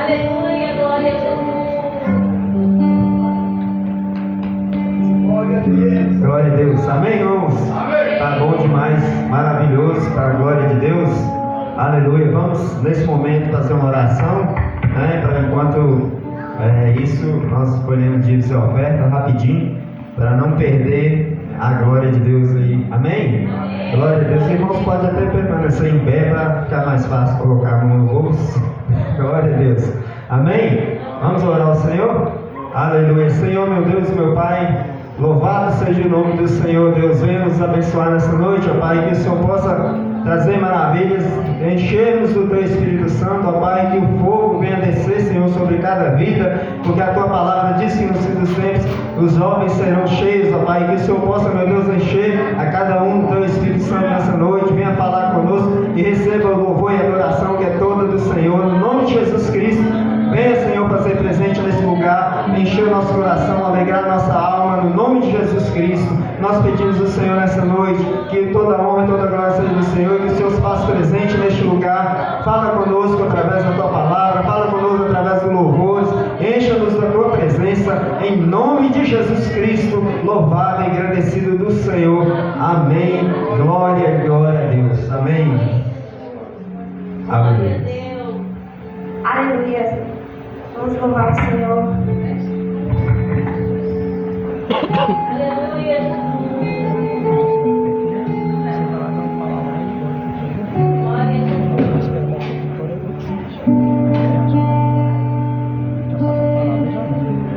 Aleluia, glória a Jesus. Glória a Deus. Amém, irmãos? Amém. Tá bom demais, maravilhoso, para a glória de Deus. Aleluia. Vamos, nesse momento, fazer uma oração, né? Para enquanto isso, nós escolhemos dizer oferta rapidinho, para não perder a glória de Deus aí. Amém? Glória a Deus. Irmãos, pode até permanecer em pé para ficar mais fácil colocar a mão no bolso. Glória a Deus. Amém? Vamos orar ao Senhor? Aleluia. Senhor, meu Deus, meu Pai, louvado seja o nome do Senhor. Deus, venha nos abençoar nessa noite, ó Pai, que o Senhor possa trazer maravilhas, encher-nos do Teu Espírito Santo, ó Pai, que o fogo venha descer, Senhor, sobre cada vida, porque a Tua palavra diz que nos fim dos tempos os homens serão cheios, ó Pai, que o Senhor possa, meu Deus, encher a cada um do Teu Espírito Santo nessa noite, venha falar conosco e receba o louvor e a adoração que é toda do Senhor, no nome de Jesus Cristo. Venha, Senhor, fazer presente nesse lugar, encher o nosso coração, alegrar nossa alma, no nome de Jesus Cristo. Nós pedimos ao Senhor nessa noite que toda honra e toda glória seja do Senhor, e que o Senhor se faça presente neste lugar. Fala conosco através da Tua palavra, fala conosco através dos louvores, encha-nos da Tua presença, em nome de Jesus Cristo, louvado e agradecido do Senhor. Amém. Glória, glória a Deus. Amém. Amém. Aleluia. Vamos louvar o Senhor. Aleluia, Glória a Deus.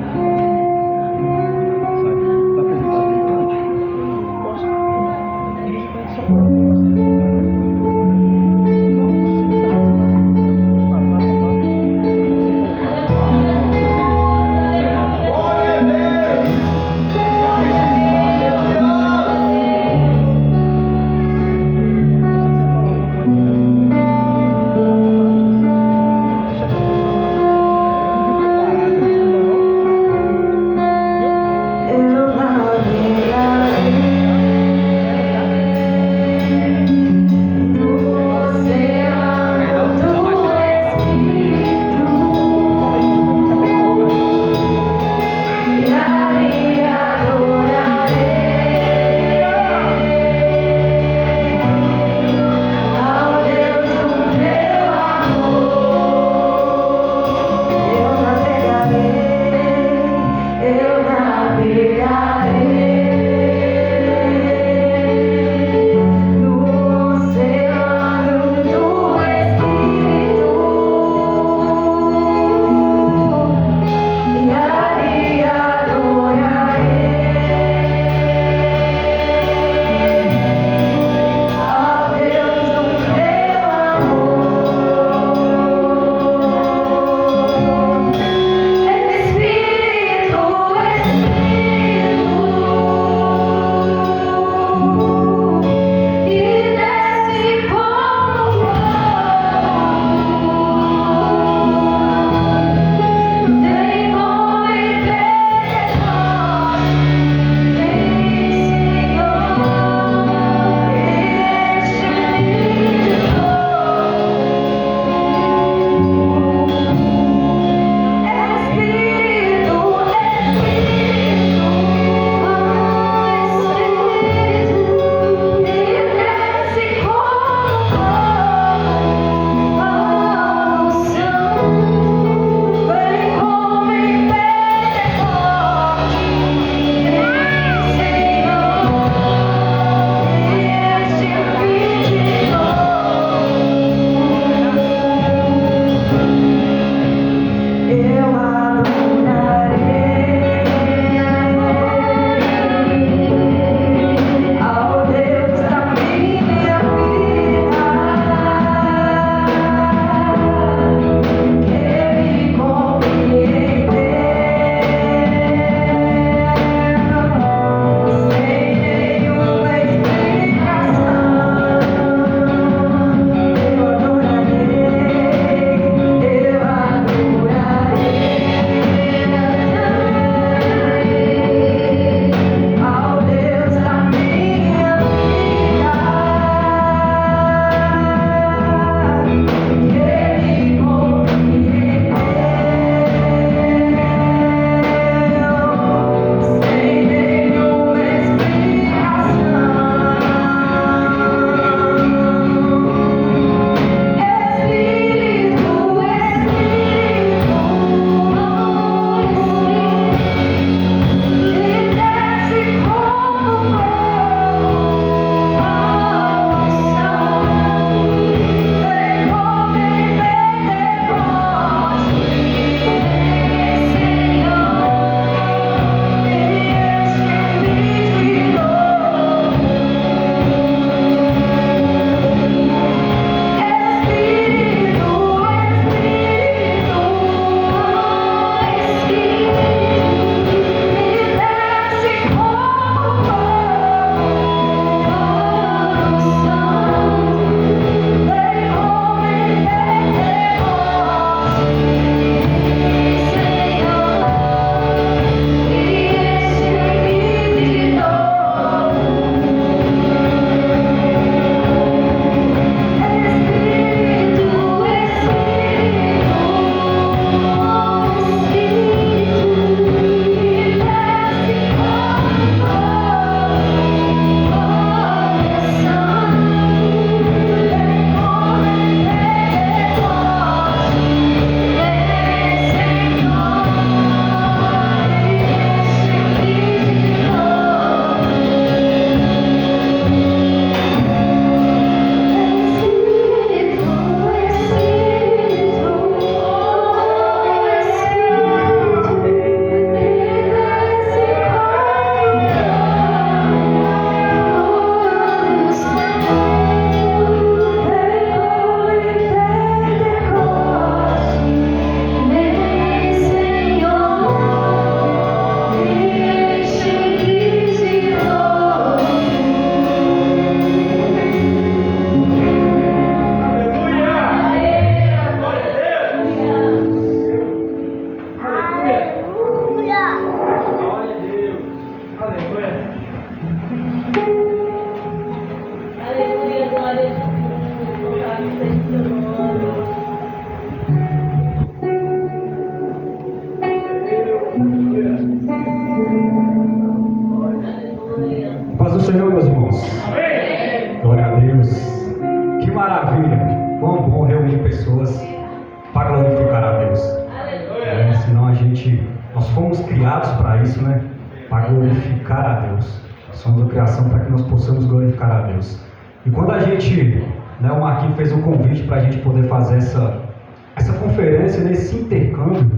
para isso, né? Para glorificar a Deus. Somos a criação para que nós possamos glorificar a Deus. E quando a gente, né, o Marquinhos fez um convite para a gente poder fazer essa conferência, nesse intercâmbio,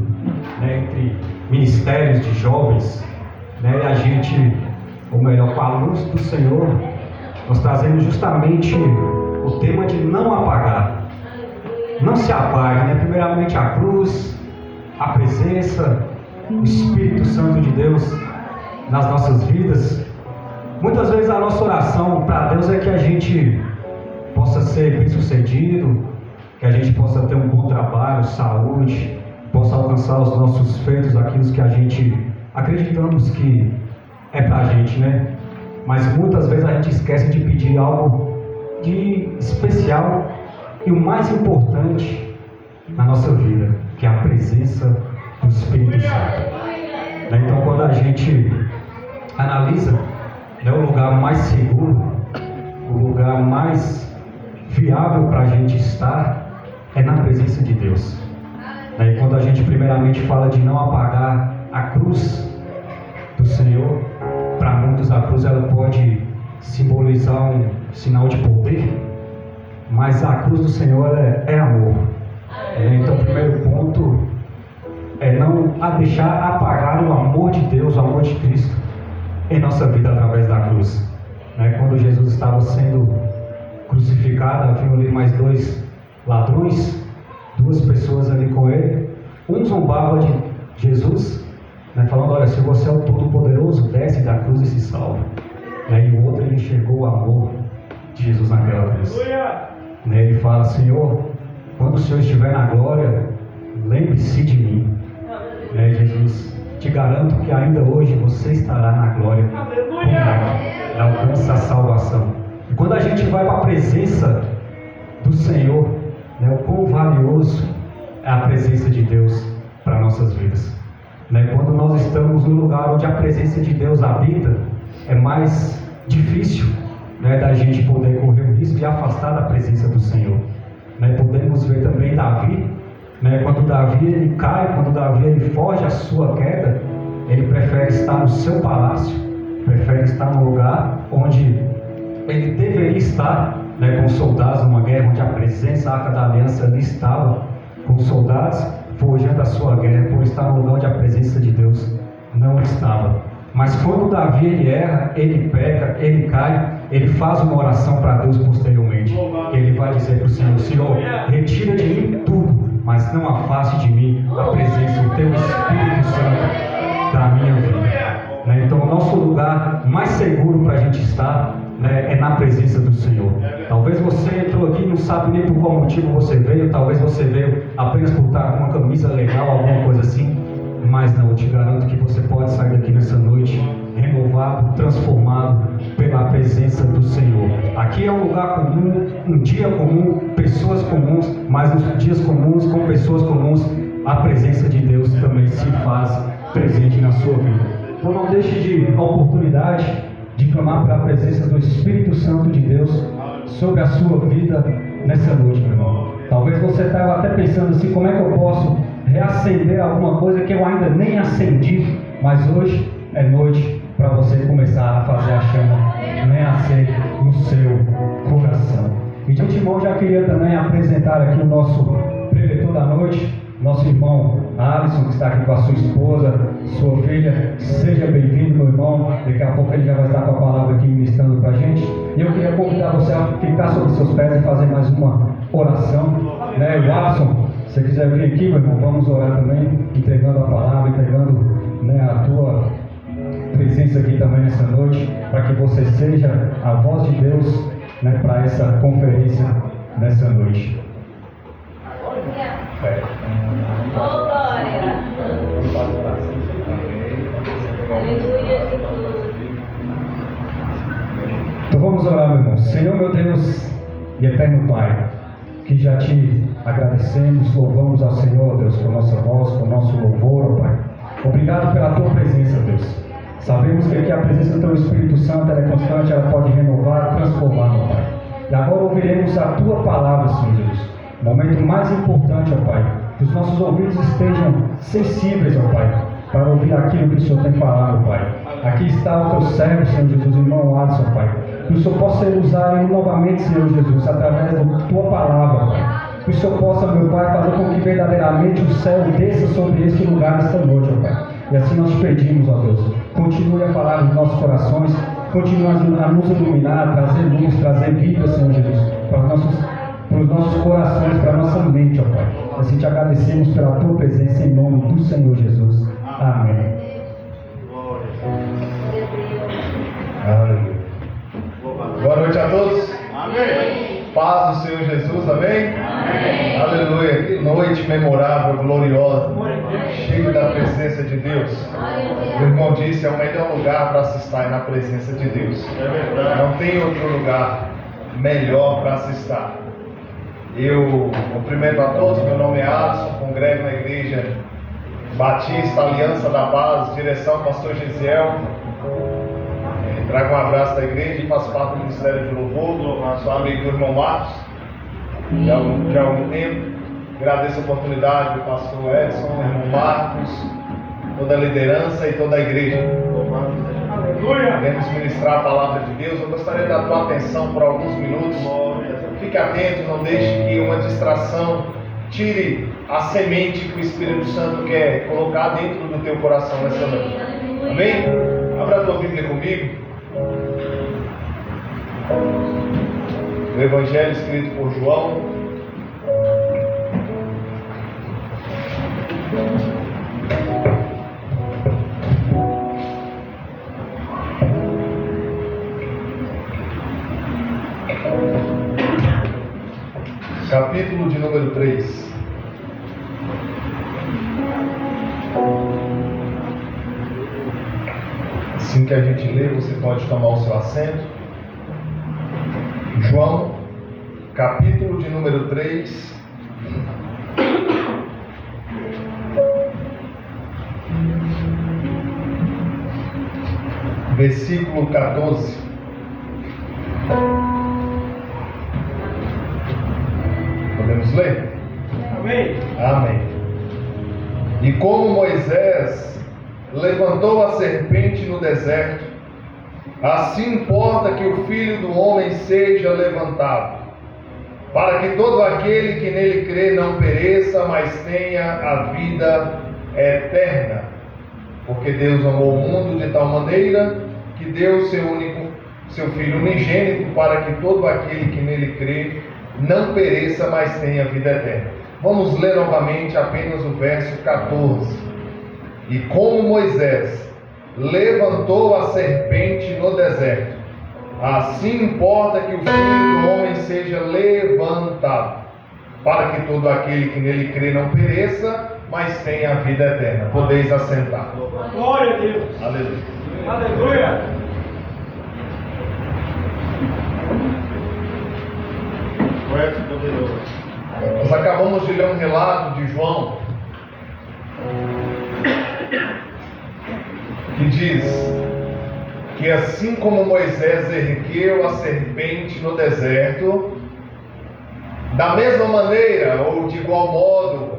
né, entre ministérios de jovens, né, e a gente, ou melhor, com a luz do Senhor, nós trazemos justamente o tema de não apagar. Não se apague, né? Primeiramente a cruz, a presença, o Espírito Santo de Deus nas nossas vidas. Muitas vezes a nossa oração para Deus é que a gente possa ser bem sucedido, que a gente possa ter um bom trabalho, saúde, possa alcançar os nossos feitos, aquilo que a gente acreditamos que é para a gente, né? Mas muitas vezes a gente esquece de pedir algo de especial e o mais importante na nossa vida, que é a presença do Espírito Santo. Então, quando a gente analisa, né, o lugar mais seguro, o lugar mais viável para a gente estar é na presença de Deus. E quando a gente primeiramente fala de não apagar a cruz do Senhor, para muitos a cruz ela pode simbolizar um sinal de poder, mas a cruz do Senhor é amor. Então o primeiro ponto é não deixar apagar o amor de Deus, o amor de Cristo em nossa vida através da cruz. Quando Jesus estava sendo crucificado, haviam ali mais 2 ladrões, 2 pessoas ali com ele. Um zombava de Jesus, falando: olha, se você é o Todo-Poderoso, desce da cruz e se salva. E o outro, ele enxergou o amor de Jesus naquela cruz. Ele fala: Senhor, quando o Senhor estiver na glória, lembre-se de mim. Jesus, te garanto que ainda hoje você estará na glória e alcança a salvação. E quando a gente vai para a presença do Senhor, o quão valioso é a presença de Deus para nossas vidas. Quando nós estamos no lugar onde a presença de Deus habita, é mais difícil da gente poder correr o risco de afastar da presença do Senhor. Podemos ver também Davi, quando Davi ele cai, quando Davi ele foge à sua queda, ele prefere estar no seu palácio, prefere estar no lugar onde ele deveria estar, com soldados numa guerra, onde a presença, a Arca da Aliança ali estava, com soldados, forjando a sua guerra, por estar no lugar onde a presença de Deus não estava. Mas quando Davi ele erra, ele peca, ele cai, ele faz uma oração para Deus posteriormente. Ele vai dizer para o Senhor: Senhor, retira de mim tudo, mas não afaste de mim a presença do Teu Espírito Santo da minha vida. Então o nosso lugar mais seguro para a gente estar é na presença do Senhor. Talvez você entrou aqui e não sabe nem por qual motivo você veio, talvez você veio apenas por estar com uma camisa legal, alguma coisa assim, mas não, eu te garanto que você pode sair daqui nessa noite renovado, transformado pela presença do Senhor. Aqui é um lugar comum, um dia comum, pessoas comuns, mas nos dias comuns, com pessoas comuns, a presença de Deus também se faz presente na sua vida. Então não deixe de a oportunidade de clamar pela presença do Espírito Santo de Deus sobre a sua vida nessa noite, meu irmão. Talvez você estava até pensando assim: como é que eu posso reacender alguma coisa que eu ainda nem acendi? Mas hoje é noite para você começar a fazer a chama renascer no seu coração. E de antemão já queria também apresentar aqui o nosso preletor da noite, nosso irmão Alisson, que está aqui com a sua esposa, sua filha. Seja bem-vindo, meu irmão. Daqui a pouco ele já vai estar com a palavra aqui ministrando para a gente. E eu queria convidar você a ficar sobre os seus pés e fazer mais uma oração. O Alisson, se você quiser vir aqui, meu irmão, vamos orar também, entregando a palavra, entregando a tua presença aqui também nessa noite, para que você seja a voz de Deus para essa conferência nessa noite. Oh, glória! Aleluia, Jesus! Então vamos orar, meu irmão. Senhor, meu Deus e eterno Pai, que já te agradecemos, louvamos ao Senhor, Deus, por nossa voz, por nosso louvor, Pai. Obrigado pela tua presença, Deus. Sabemos que aqui a presença do teu Espírito Santo ela é constante, ela pode renovar, transformar, ó Pai. E agora ouviremos a tua palavra, Senhor Jesus. O momento mais importante, ó Pai, que os nossos ouvidos estejam sensíveis, ó Pai, para ouvir aquilo que o Senhor tem falado, Pai. Aqui está o teu servo, Senhor Jesus, irmão Alisson, Pai. Que o Senhor possa usar ele novamente, Senhor Jesus, através da tua palavra, Pai. Que o Senhor possa, meu Pai, fazer com que verdadeiramente o céu desça sobre este lugar esta noite, ó Pai. E assim nós te pedimos, ó Deus. Continue a falar nos nossos corações, continue a nos iluminar, a trazer luz, trazer vida, Senhor Jesus, para os nossos corações, para a nossa mente, ó Pai. Assim te agradecemos pela tua presença em nome do Senhor Jesus. Amém. Aleluia. Boa noite a todos. Amém. Paz do Senhor Jesus, amém? Amém. Aleluia. Que noite memorável, gloriosa, cheia da presença de Deus. O irmão disse, é o melhor lugar para se estar na presença de Deus. Não tem outro lugar melhor para se estar. Eu cumprimento a todos, meu nome é Alisson, congrego na igreja Batista Aliança da Paz, direção pastor Gisiel. Trago um abraço da igreja e faço parte do Ministério de Louvor, sou amigo do irmão Marcos, já há algum tempo. Agradeço a oportunidade do pastor Edson, do irmão Marcos, toda a liderança e toda a igreja. Queremos ministrar a palavra de Deus. Eu gostaria da tua atenção por alguns minutos. Fique atento, não deixe que uma distração tire a semente que o Espírito Santo quer colocar dentro do teu coração nessa noite. Amém? Abra a tua Bíblia comigo. O Evangelho escrito por João. Capítulo de número 3. Assim que a gente lê, você pode tomar o seu assento. João, capítulo de número 3. Versículo 14. Podemos ler? Amém. Amém. E como Moisés levantou a serpente no deserto, assim importa que o Filho do Homem seja levantado, para que todo aquele que nele crê não pereça, mas tenha a vida eterna. Porque Deus amou o mundo de tal maneira que deu seu Filho unigênito, para que todo aquele que nele crê não pereça, mas tenha vida eterna. Vamos ler novamente apenas o verso 14. E como Moisés levantou a serpente no deserto, assim importa que o Filho do Homem seja levantado, para que todo aquele que nele crê não pereça, mas tenha a vida eterna. Podeis assentar. Glória a Deus. Aleluia. Aleluia. Nós acabamos de ler um relato de João que diz que assim como Moisés ergueu a serpente no deserto, da mesma maneira ou de igual modo,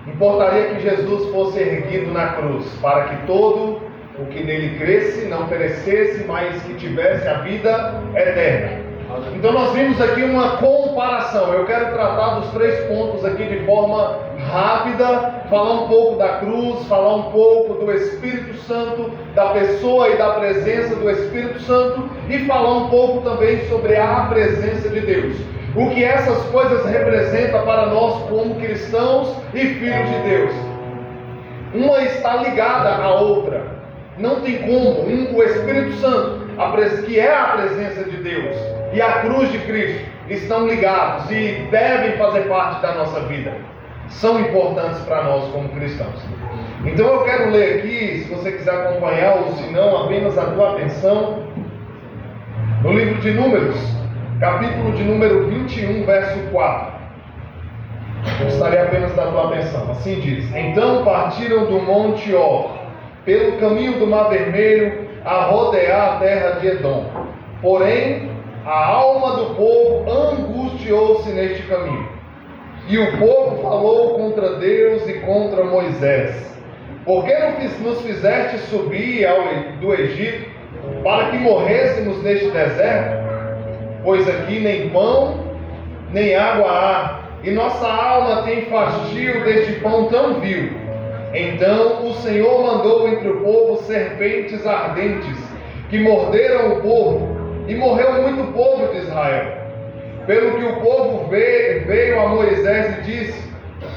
importaria que Jesus fosse erguido na cruz, para que todo o que nele cresce não perecesse, mas que tivesse a vida eterna. Então nós vimos aqui uma comparação. Eu quero tratar dos 3 pontos aqui de forma rápida, falar um pouco da cruz, falar um pouco do Espírito Santo, da pessoa e da presença do Espírito Santo, e falar um pouco também sobre a presença de Deus. O que essas coisas representam para nós como cristãos e filhos de Deus. Uma está ligada à outra. Não tem como. O Espírito Santo, que é a presença de Deus, e a cruz de Cristo estão ligados e devem fazer parte da nossa vida. São importantes para nós como cristãos. Então eu quero ler aqui, se você quiser acompanhar, ou se não, apenas a tua atenção, no livro de Números, capítulo de número 21, verso 4. Gostaria apenas da tua atenção. Assim diz: Então partiram do Monte Or, pelo caminho do Mar Vermelho, a rodear a terra de Edom. Porém, a alma do povo angustiou-se neste caminho. E o povo falou contra Deus e contra Moisés: por que nos fizeste subir do Egito, para que morrêssemos neste deserto? Pois aqui nem pão, nem água há, e nossa alma tem fastio deste pão tão vil. Então o Senhor mandou entre o povo serpentes ardentes, que morderam o povo, e morreu muito povo de Israel. Pelo que o povo veio a Moisés e disse: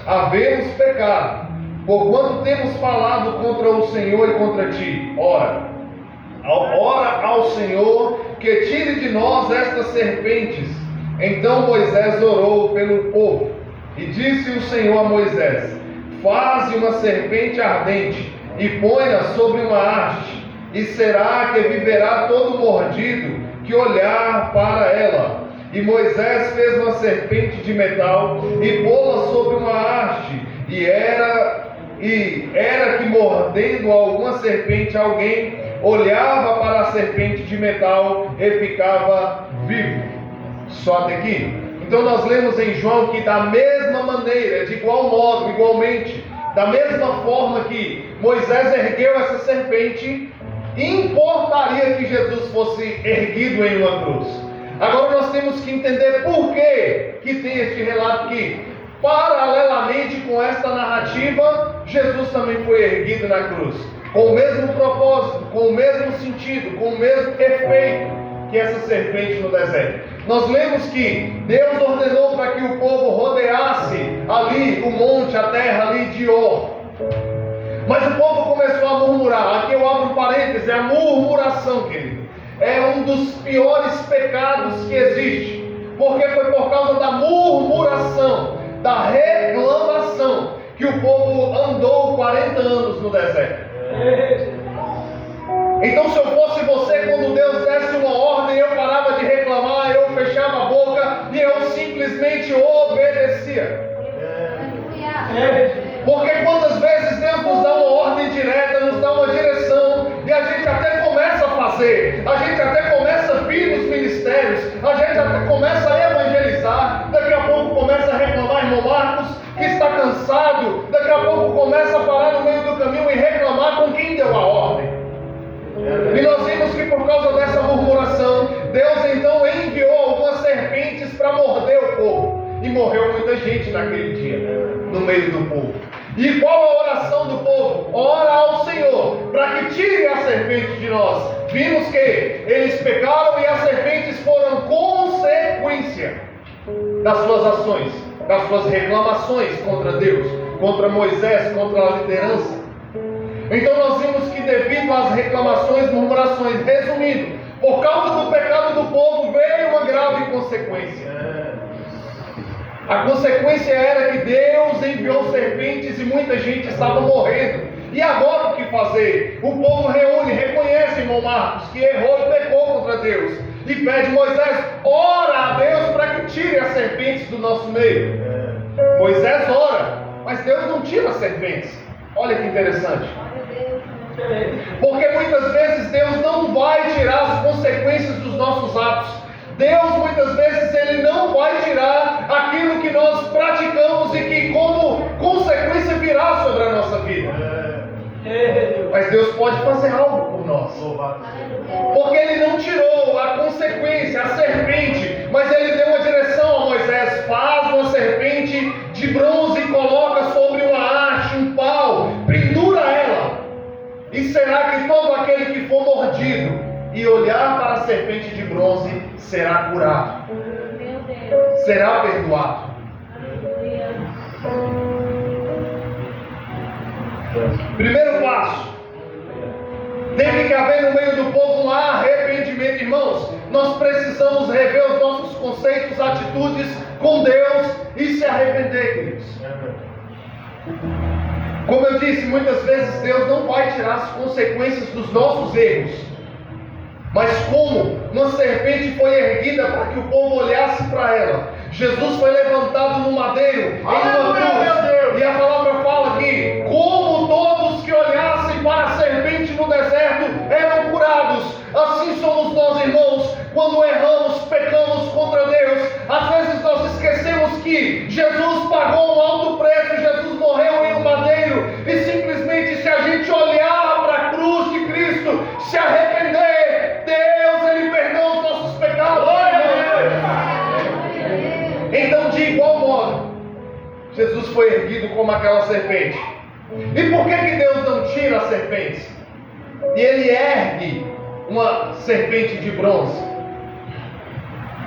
havemos pecado, porquanto temos falado contra o Senhor e contra ti. Ora ao Senhor que tire de nós estas serpentes. Então Moisés orou pelo povo, e disse o Senhor a Moisés: faze uma serpente ardente, e põe-na sobre uma haste, e será que viverá todo mordido que olhar para ela. E Moisés fez uma serpente de metal, e pô-la sobre uma haste, e era que mordendo alguma serpente alguém olhava para a serpente de metal e ficava vivo. Só até aqui. Então nós lemos em João que da mesma maneira, de igual modo, igualmente, da mesma forma que Moisés ergueu essa serpente, importaria que Jesus fosse erguido em uma cruz. Agora nós temos que entender por que tem este relato aqui. Paralelamente com esta narrativa, Jesus também foi erguido na cruz, com o mesmo propósito, com o mesmo sentido, com o mesmo efeito que essa serpente no deserto. Nós lemos que Deus ordenou para que o povo rodeasse ali o monte, a terra ali de Or. Mas o povo começou a murmurar. Aqui eu abro um parêntese: a murmuração, querido, é um dos piores pecados que existe, porque foi por causa da murmuração, da reclamação, que o povo andou 40 anos no deserto. Então, se eu fosse você, quando Deus desse uma ordem, eu parava de reclamar, eu fechava a boca e eu simplesmente obedecia. Porque quantas vezes Deus nos dá uma ordem direta, nos dá uma direção, e a gente até começa a fazer, a gente até começa a vir nos ministérios, a gente até começa a evangelizar, daqui a pouco começa a reclamar, irmão Marcos, que está cansado, daqui a pouco começa a parar no meio do caminho e reclamar com quem deu a ordem. E nós vimos que por causa dessa murmuração, Deus então enviou algumas serpentes para morder o povo. E morreu muita gente naquele dia, no meio do povo. E qual a oração do povo? Ora ao Senhor, para que tire a serpente de nós. Vimos que eles pecaram e as serpentes foram consequência das suas ações, das suas reclamações contra Deus, contra Moisés, contra a liderança. Então nós vimos que devido às reclamações, murmurações, resumindo, por causa do pecado do povo, veio uma grave consequência. A consequência era que Deus enviou serpentes e muita gente estava morrendo. E agora o que fazer? O povo reúne, reconhece, irmão Marcos, que errou e pecou contra Deus. E pede: Moisés, ora a Deus para que tire as serpentes do nosso meio. Moisés ora, mas Deus não tira as serpentes. Olha que interessante. Porque muitas vezes Deus não vai tirar as consequências dos nossos atos. Deus muitas vezes Ele não vai tirar aquilo que nós praticamos e que como consequência virá sobre a nossa vida. Mas Deus pode fazer algo por nós. Porque Ele não tirou a consequência, a serpente, mas Ele deu uma direção a Moisés: faz uma serpente de bronze e coloca sobre uma haste, um pau, pendura ela. E será que todo aquele que for mordido e olhar para a serpente de bronze será curado, será perdoado. Primeiro passo: teve que haver no meio do povo um arrependimento. Irmãos, nós precisamos rever os nossos conceitos, atitudes com Deus e se arrepender, queridos. Como eu disse, muitas vezes Deus não vai tirar as consequências dos nossos erros. Mas como uma serpente foi erguida para que o povo olhasse para ela, Jesus foi levantado no madeiro, em uma cruz, e a palavra fala que como todos que olhassem para a serpente no deserto eram curados, assim somos nós, irmãos, quando erramos, pecamos contra Deus. Às vezes nós esquecemos que Jesus Jesus foi erguido como aquela serpente. E por que Deus não tira as serpentes? E Ele ergue uma serpente de bronze?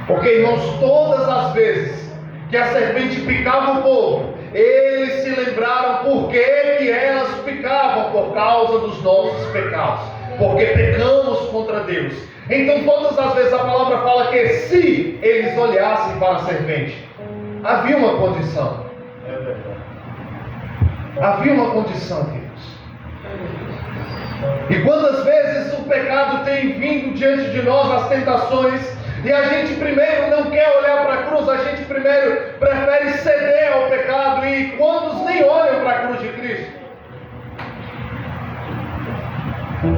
Porque, irmãos, todas as vezes que a serpente picava o povo, eles se lembraram por que elas picavam, por causa dos nossos pecados, porque pecamos contra Deus. Então todas as vezes a palavra fala que se eles olhassem para a serpente, havia uma condição. Havia uma condição, queridos. E quantas vezes o pecado tem vindo diante de nós, as tentações, e a gente primeiro não quer olhar para a cruz, a gente primeiro prefere ceder ao pecado, e quantos nem olham para a cruz de Cristo?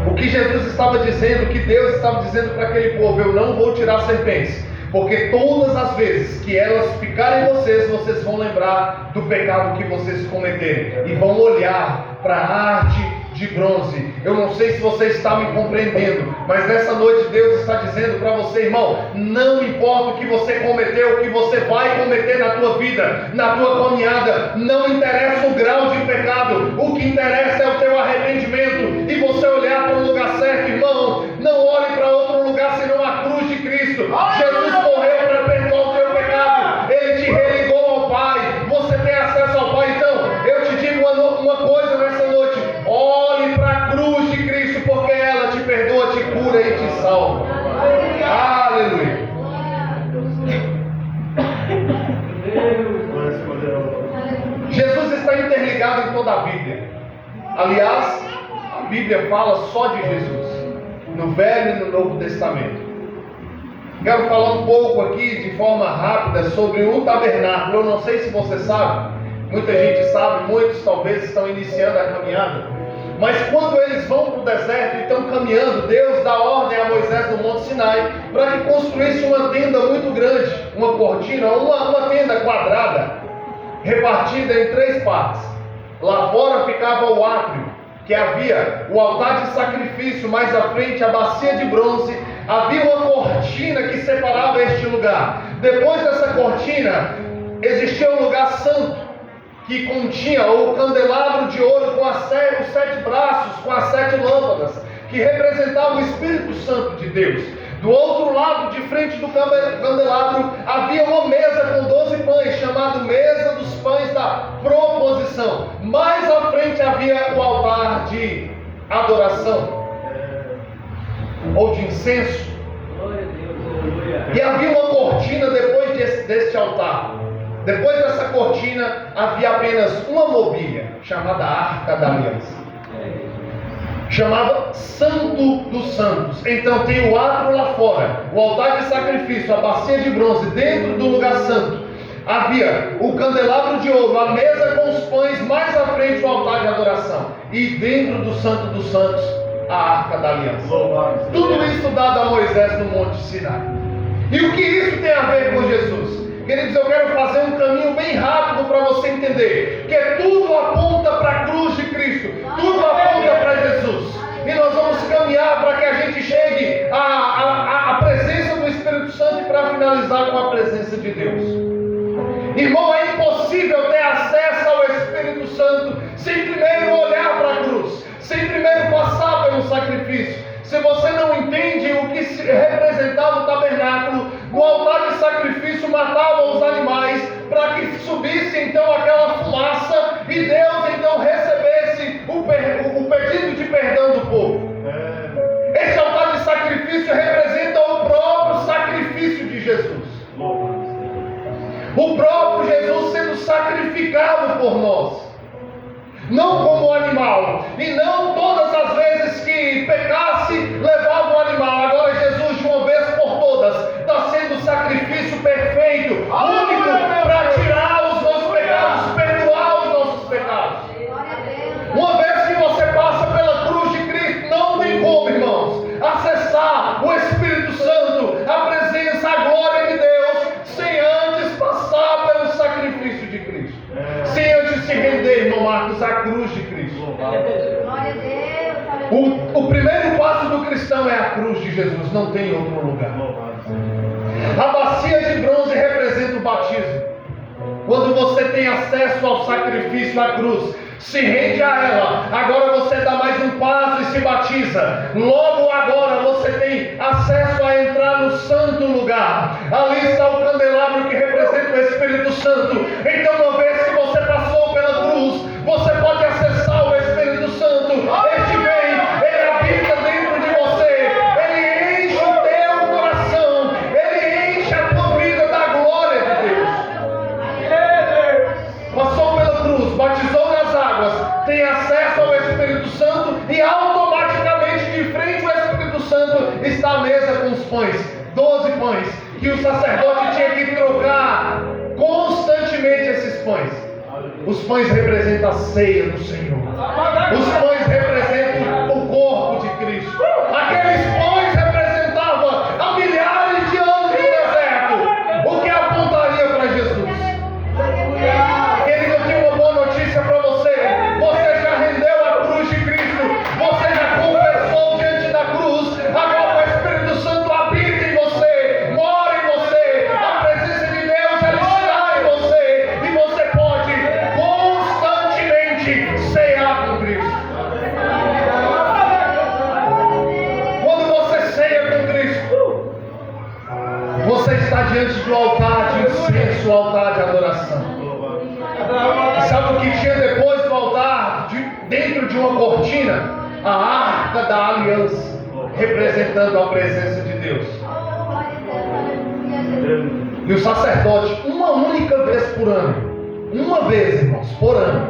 O que Jesus estava dizendo, o que Deus estava dizendo para aquele povo: eu não vou tirar serpentes, porque todas as vezes que elas picarem vocês, vocês vão lembrar do pecado que vocês cometeram, e vão olhar para a arte de bronze. Eu não sei se você está me compreendendo, mas nessa noite Deus está dizendo para você, irmão: não importa o que você cometeu, o que você vai cometer na tua vida, na tua caminhada, não interessa o grau de pecado, o que interessa é o teu arrependimento, e você olhar para o lugar certo, irmão. Não olhe para outro lugar senão a cruz de Cristo. Jesus morreu para perdoar o teu pecado, Ele te religou ao Pai, você tem acesso ao Pai. Então eu te digo uma coisa nessa noite: olhe para a cruz de Cristo, porque ela te perdoa, te cura e te salva. Aleluia. Jesus está interligado em toda a Bíblia. Aliás, a Bíblia fala só de Jesus, no Velho e no Novo Testamento. Quero falar um pouco aqui de forma rápida sobre o tabernáculo. Eu não sei se você sabe, muita gente sabe, muitos talvez estão iniciando a caminhada. Mas quando eles vão para o deserto e estão caminhando, Deus dá ordem a Moisés no Monte Sinai para que construísse uma tenda muito grande, uma cortina, uma tenda quadrada, repartida em 3 partes. Lá fora ficava o átrio, que havia o altar de sacrifício, mais à frente a bacia de bronze. Havia uma cortina que separava este lugar. Depois dessa cortina existia um lugar santo, que continha o candelabro de ouro com os 7 braços, com as 7 lâmpadas, que representava o Espírito Santo de Deus. Do outro lado, de frente do candelabro, havia uma mesa com 12 pães, chamada Mesa dos Pães da Proposição. Mais à frente havia o altar de adoração, ou de incenso. E havia uma cortina depois deste altar. Depois dessa cortina havia apenas uma mobília, chamada Arca da Aliança, chamada Santo dos Santos. Então tem o átrio lá fora, o altar de sacrifício, a bacia de bronze. Dentro do lugar santo havia o candelabro de ouro, a mesa com os pães, mais à frente o altar de adoração, e dentro do Santo dos Santos a Arca da Aliança. Tudo isso dado a Moisés no Monte Sinai. E o que isso tem a ver com Jesus? Queridos, eu quero fazer um caminho bem rápido para você entender que tudo aponta para a cruz de Cristo, tudo aponta para Jesus. E nós vamos caminhar para que a gente chegue à presença do Espírito Santo, e para finalizar com a presença de Deus. Irmão, é impossível ter acesso ao Espírito Santo sem primeiro olhar para a cruz, sem primeiro passar pelo sacrifício. Se você não entende o que representava o tabernáculo, no altar de sacrifício matavam os animais para que subisse então aquela fumaça e Deus então recebesse o pedido de perdão do povo. Esse altar de sacrifício representa o próprio sacrifício de Jesus. O próprio Jesus sendo sacrificado por nós. Não como animal, e não todas as vezes que pecasse levava o animal. Agora Jesus, de uma vez por todas, está sendo o sacrifício perfeito, único, para tirar os nossos pecados, perdoar os nossos pecados. Uma vez que você passa pela cruz de Cristo, não tem como, irmãos, acessar o Espírito Santo, a presença, a glória de Deus, sem antes passar pelo sacrifício de Cristo. Sem antes se render, irmão Marcos, à cruz de Cristo. Glória a Deus. O primeiro passo do cristão é a cruz de Jesus, não tem outro lugar. A bacia de bronze representa o batismo. Quando você tem acesso ao sacrifício, à cruz, se rende a ela, agora você dá mais um passo e se batiza. Logo agora você tem acesso a entrar no santo lugar. Ali está o candelabro que representa o Espírito Santo. Então, uma vez que você passou pela cruz, você pode acessar o Espírito Santo. Este vem, ele habita dentro de você, ele enche o teu coração, ele enche a tua vida da glória de Deus. Passou pela cruz, batizou nas águas, tem acesso ao Espírito Santo e automaticamente de frente ao Espírito Santo está a mesa com os pães, 12 pães, que o sacerdote tinha que trocar constantemente esses pães. Os pães representam a ceia do Senhor. Os pães representam o corpo de Cristo. Aqueles pães representavam há milhares de anos no deserto, o que apontaria para Jesus. Querido, eu tenho uma boa notícia para você. Você já rendeu a cruz de Cristo. Você já confessou diante da cruz. Agora o Espírito Santo habita em você, mora em você. A presença de Deus, ela está em você. E você pode constantemente cear com Cristo. Quando você ceia com Cristo, você está diante do altar de incenso, o altar de adoração. Sabe o que tinha depois do altar? Dentro de uma cortina, a arca da aliança, representando a presença de Deus. E o sacerdote, uma única vez por ano, uma vez, irmãos, por ano,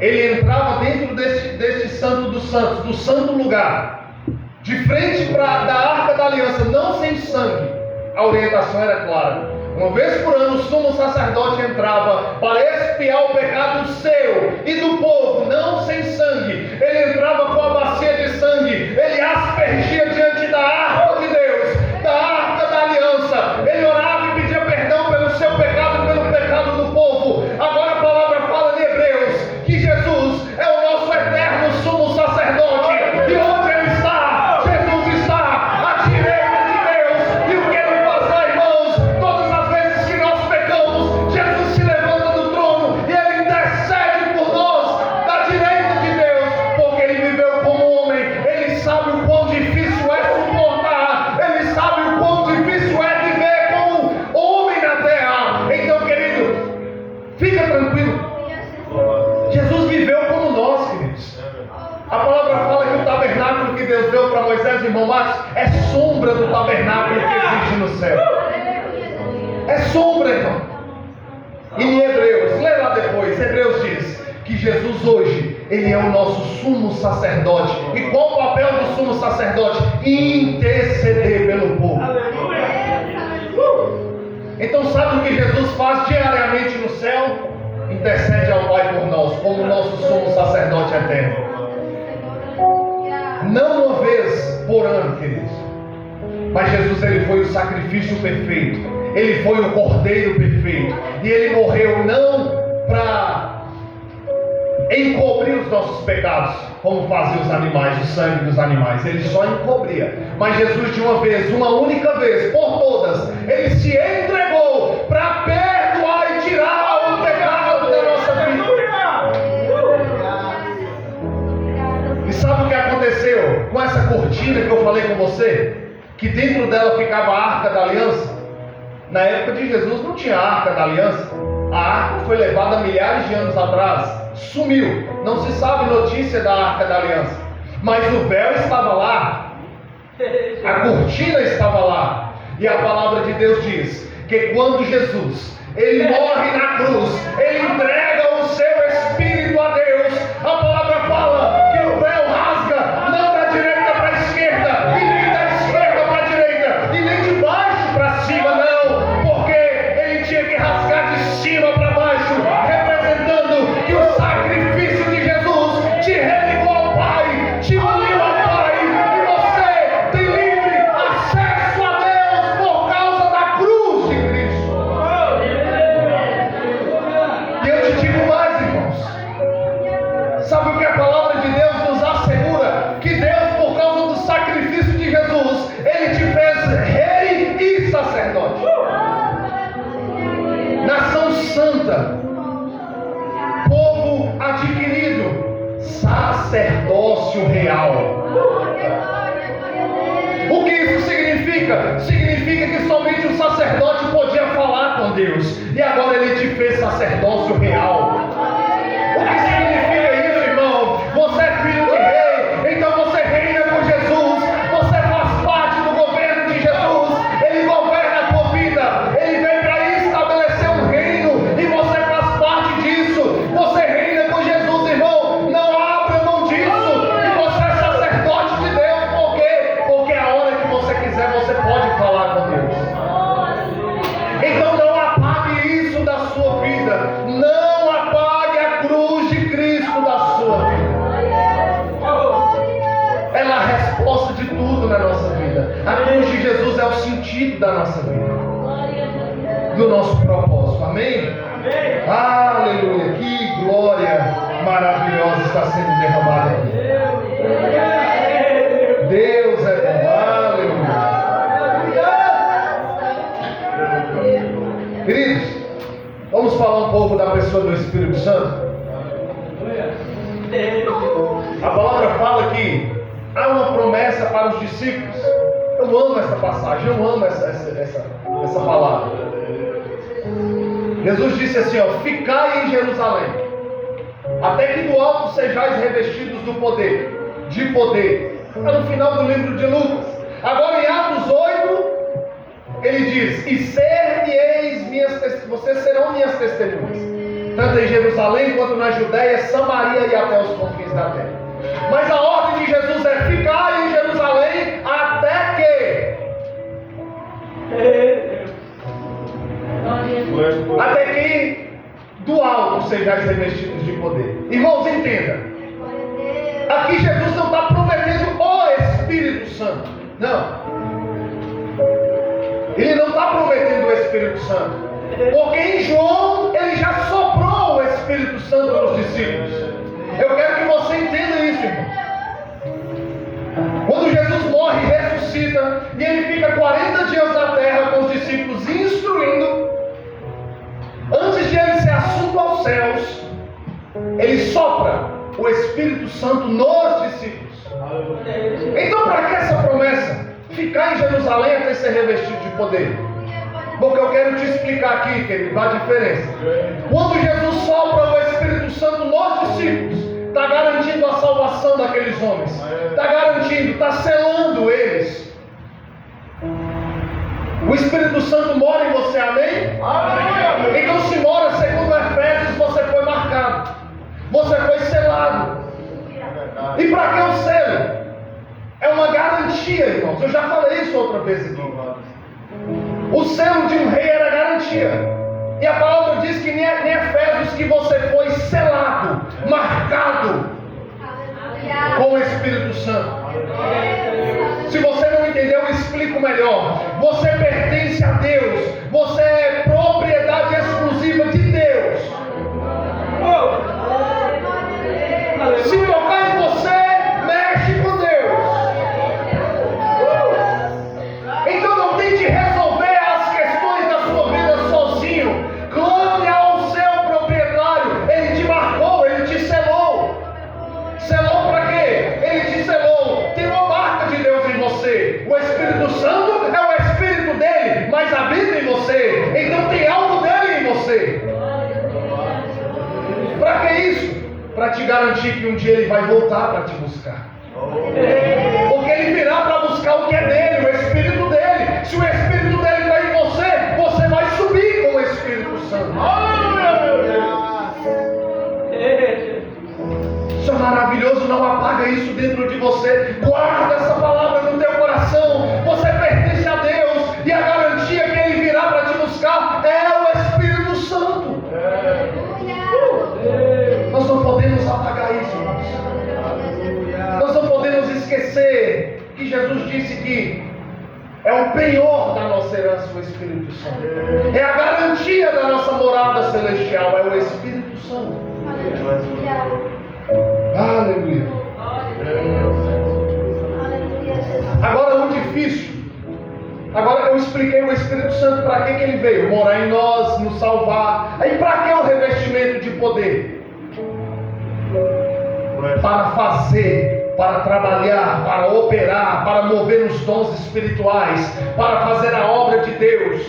ele entrava dentro deste santo dos santos, do santo lugar, de frente da arca da aliança, não sem sangue. A orientação era clara. Uma vez por ano o sumo sacerdote entrava para expiar o pecado seu e do povo, não sem sangue. Ele entrava com a bacia de sangue, ele aspergia diante da arca de Deus, da arca da aliança. Ele orava e pedia perdão pelo seu pecado e pelo pecado do povo. Agora a palavra fala em Hebreus que Jesus é o nosso eterno sumo sacerdote. E onde ele está? Jesus está à direita de Deus. E o que ele faz lá, irmãos? Todas as vezes que nós pecamos, Jesus se levanta do trono e ele intercede por nós da direita de Deus, porque ele viveu como homem. Ele sabe o quão difícil é suportar, ele sabe o quão difícil é viver como homem na terra. Então, querido, fica tranquilo, Jesus viveu como nós, queridos. A palavra fala que o tabernáculo que Deus deu para Moisés, irmão Marcos, é sombra do tabernáculo que existe no céu. É sombra, irmão. E em Hebreus, lê lá depois, Hebreus diz que Jesus hoje, ele é o nosso sumo sacerdote. E qual o papel do sumo sacerdote? Interceder pelo povo. Então sabe o que Jesus faz diariamente no céu? Intercede ao Pai por nós, como nosso sumo sacerdote eterno. Não uma vez por ano, queridos, mas Jesus, ele foi o sacrifício perfeito, ele foi o cordeiro perfeito, e ele morreu não para encobrir os nossos pecados, como faziam os animais, o sangue dos animais. Ele só encobria. Mas Jesus, de uma vez, uma única vez, por todas, ele se entregou para perdoar e tirar o pecado da nossa vida. E sabe o que aconteceu com essa cortina que eu falei com você? Que dentro dela ficava a arca da aliança. Na época de Jesus não tinha a arca da aliança. A arca foi levada milhares de anos atrás, sumiu, não se sabe notícia da arca da aliança, mas o véu estava lá, a cortina estava lá, e a palavra de Deus diz que quando Jesus, ele morre na cruz, ele entrega o seu Espírito a Deus. A palavra fala que o véu rasga, não da direita para a esquerda, e nem da esquerda para a direita, e nem de baixo para cima, não, porque ele tinha que rasgar de cima para baixo, representando que o sacrifício de Jesus te religou ao Pai, te uniu ao Pai, e você tem livre acesso a Deus por causa da cruz de Cristo. E eu te santa, povo adquirido, sacerdócio real. O que isso significa? Significa que somente o sacerdote podia falar com Deus, e agora ele te fez sacerdócio real. O que significa isso, irmão? Você é filho do rei, então você reina com Jesus, você faz parte do governo de Jesus, ele governa a tua vida, ele veio para estabelecer um reino, e você faz parte disso. Você reina com Jesus, irmão, não abra mão disso, e você é sacerdote de Deus. Por quê? Porque a hora que você quiser, você pode falar com Deus. Então não apague isso da sua vida, não apague a cruz de Cristo da sua vida. Ela é a resposta de tudo na nossa vida. A cruz de Jesus é o sentido da nossa vida, do nosso propósito. Amém? Aleluia! Que glória maravilhosa está sendo derramada aqui. Deus é bom. Aleluia! Queridos, vamos falar um pouco da pessoa do Espírito Santo. A palavra fala que há uma promessa para os discípulos. Eu amo essa passagem, eu amo essa palavra. Jesus disse assim, ó: ficai em Jerusalém, até que do alto sejais revestidos do poder, de poder. Está no final do livro de Lucas. Agora em Atos 8, ele diz: e ser-me-eis vocês serão minhas testemunhas, tanto em Jerusalém quanto na Judéia, Samaria e até os confins da terra. Mas a ordem de Jesus é: ficar em Jerusalém até que do alto sejais revestidos de poder. Irmãos, entenda, aqui Jesus não está prometendo o Espírito Santo, não. Ele não está prometendo o Espírito Santo, porque em João ele já soprou o Espírito Santo nos discípulos. Eu quero que você entenda isso, irmão. Quando Jesus morre e ressuscita, e ele fica 40 dias na terra com os discípulos instruindo, antes de ele ser assunto aos céus, ele sopra o Espírito Santo nos discípulos. Então, para que essa promessa? Ficar em Jerusalém até ser revestido de poder. Porque eu quero te explicar aqui, querido, a diferença. Quando Jesus sopra o Espírito Santo nos discípulos, está garantindo a salvação daqueles homens, está garantindo, está selando eles. O Espírito Santo mora em você, amém? Amém. Então, se mora, segundo Efésios, você foi marcado, você foi selado. E para que o selo? É uma garantia, irmãos. Eu já falei isso outra vez aqui. O selo de um rei era garantia. E a palavra diz que em Efésios que você foi selado, marcado com o Espírito Santo. Se você não entendeu, eu explico melhor. Você pertence a Deus. Você é propriedade exclusiva de Deus. Se tocar em você, mexe com Deus. Então não tente resolver as questões da sua vida sozinho. Clame ao seu proprietário. Ele te marcou, ele te selou. Selou para quê? Ele te selou. Tem uma marca de Deus em você. O Espírito Santo é o Espírito dele, mas habita em você. Então tem algo dele em você. Para que isso? Para te garantir que um dia ele vai voltar para te buscar. Porque ele virá para buscar o que é dele, o Espírito dele. Se o Espírito dele está em você, você vai subir com o Espírito Santo. Isso é maravilhoso, não apaga isso dentro de você. Guarda essa palavra no teu coração. Você pertence a Deus, e a garantia que ele virá para te buscar é o Espírito Santo. Nós não podemos apagar isso, irmãos. Nós não podemos esquecer que Jesus disse que é o penhor da nossa herança, o Espírito Santo. É a garantia da nossa morada celestial, é o Espírito Santo. Aleluia. Agora, o difícil Agora eu expliquei o Espírito Santo para que ele veio, morar em nós, nos salvar. Aí para que o revestimento de poder? Para fazer, para trabalhar, para operar, para mover os dons espirituais, para fazer a obra de Deus.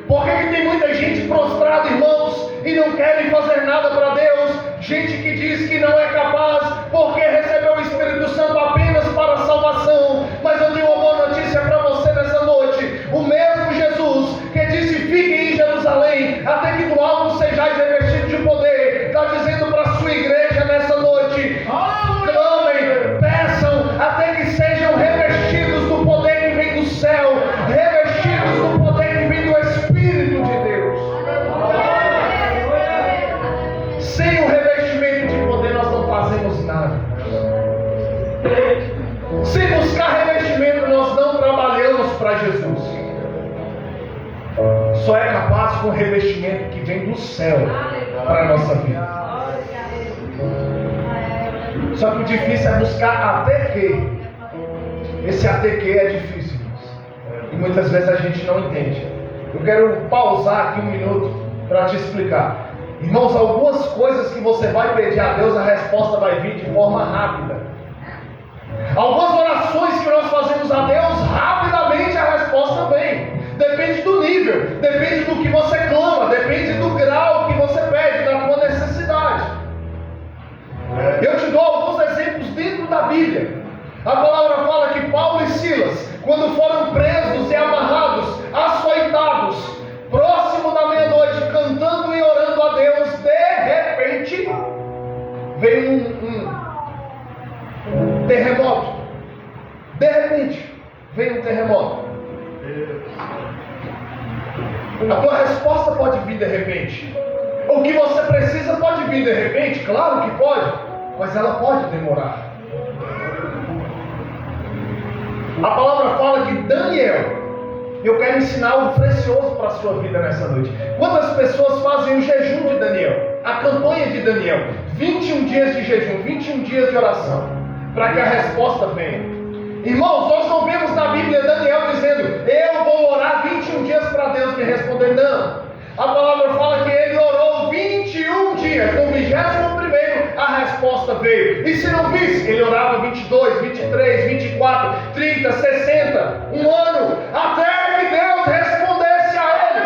Por que tem muita gente prostrada, irmãos, e não querem fazer nada para Deus? Gente que diz que não é capaz, porque recebeu o Espírito Santo apenas para a salvação. Mas eu tenho uma boa notícia para você nessa noite. O mesmo Jesus que disse: fiquem em Jerusalém, até que do alto sejais revestidos de poder, está dizendo para a sua igreja nessa noite: clamem, peçam, até que sejam revestidos do poder que vem do céu, revestidos do poder que vem do Espírito de Deus. Sem o revestimento de poder nós não fazemos nada. Sem buscar revestimento nós não trabalhamos para Jesus. Só é capaz com o revestimento que vem do céu para a nossa vida. Só que o difícil é buscar até que. Esse até que é difícil, e muitas vezes a gente não entende. Eu quero pausar aqui um minuto para te explicar. Irmãos, algumas coisas que você vai pedir a Deus, a resposta vai vir de forma rápida. Algumas orações que nós fazemos a Deus, rapidamente a resposta vem. Depende do nível, depende do que você clama, depende do grau que você pede, da tua necessidade. Eu te dou alguns exemplos dentro da Bíblia. A palavra fala que Paulo e Silas, quando foram presos e amarrados, açoitados, próximo da meia-noite, cantando e orando a Deus, de repente veio um terremoto. De repente veio um terremoto. A tua resposta pode vir de repente. O que você precisa pode vir de repente, claro que pode, mas ela pode demorar. A palavra fala que Daniel, eu quero ensinar algo precioso para a sua vida nessa noite. Quantas pessoas fazem o jejum de Daniel, a campanha de Daniel, 21 dias de jejum, 21 dias de oração, para que a resposta venha? Irmãos, nós não vemos na Bíblia Daniel dizendo: eu vou orar 21 dias para Deus me responder. Não. A palavra fala que ele orou 21 dias. No 21º a resposta veio. E se não visse, ele orava 22, 23, 24, 30, 60, um ano, até que Deus respondesse a ele.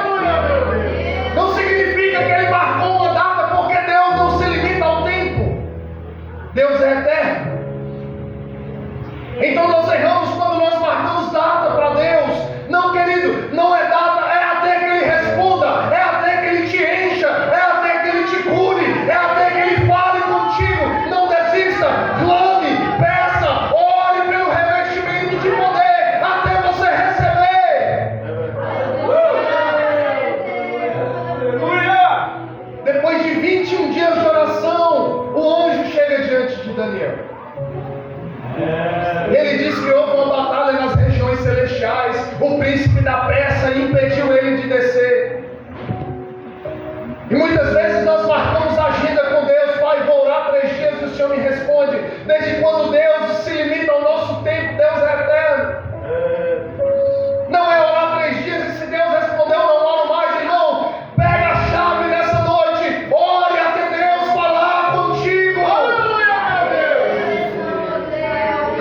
Não significa que ele marcou uma data, porque Deus não se limita ao tempo. Deus é eterno. Então nós erramos quando nós marcamos data para Deus. Não, querido, não é data, é até que Ele responda, é até que Ele te encha, é até que Ele te cure, é até que Ele fale contigo. Não desista, clame, peça, ore pelo revestimento de poder, até você receber. Depois de 21 dias de oração, o anjo chega diante de Daniel. Ele diz que houve uma batalha nas regiões celestiais. O príncipe da Pérsia impediu ele de descer. E muitas vezes nós marcamos a agenda com Deus: Pai, vou orar 3 dias e o Senhor me responde. Desde quando Deus se limita ao nosso tempo? Deus é eterno. Não é orar 3 dias e se Deus respondeu, não oro mais, irmão. Pega a chave nessa noite, ore até Deus falar contigo. Aleluia, meu Deus.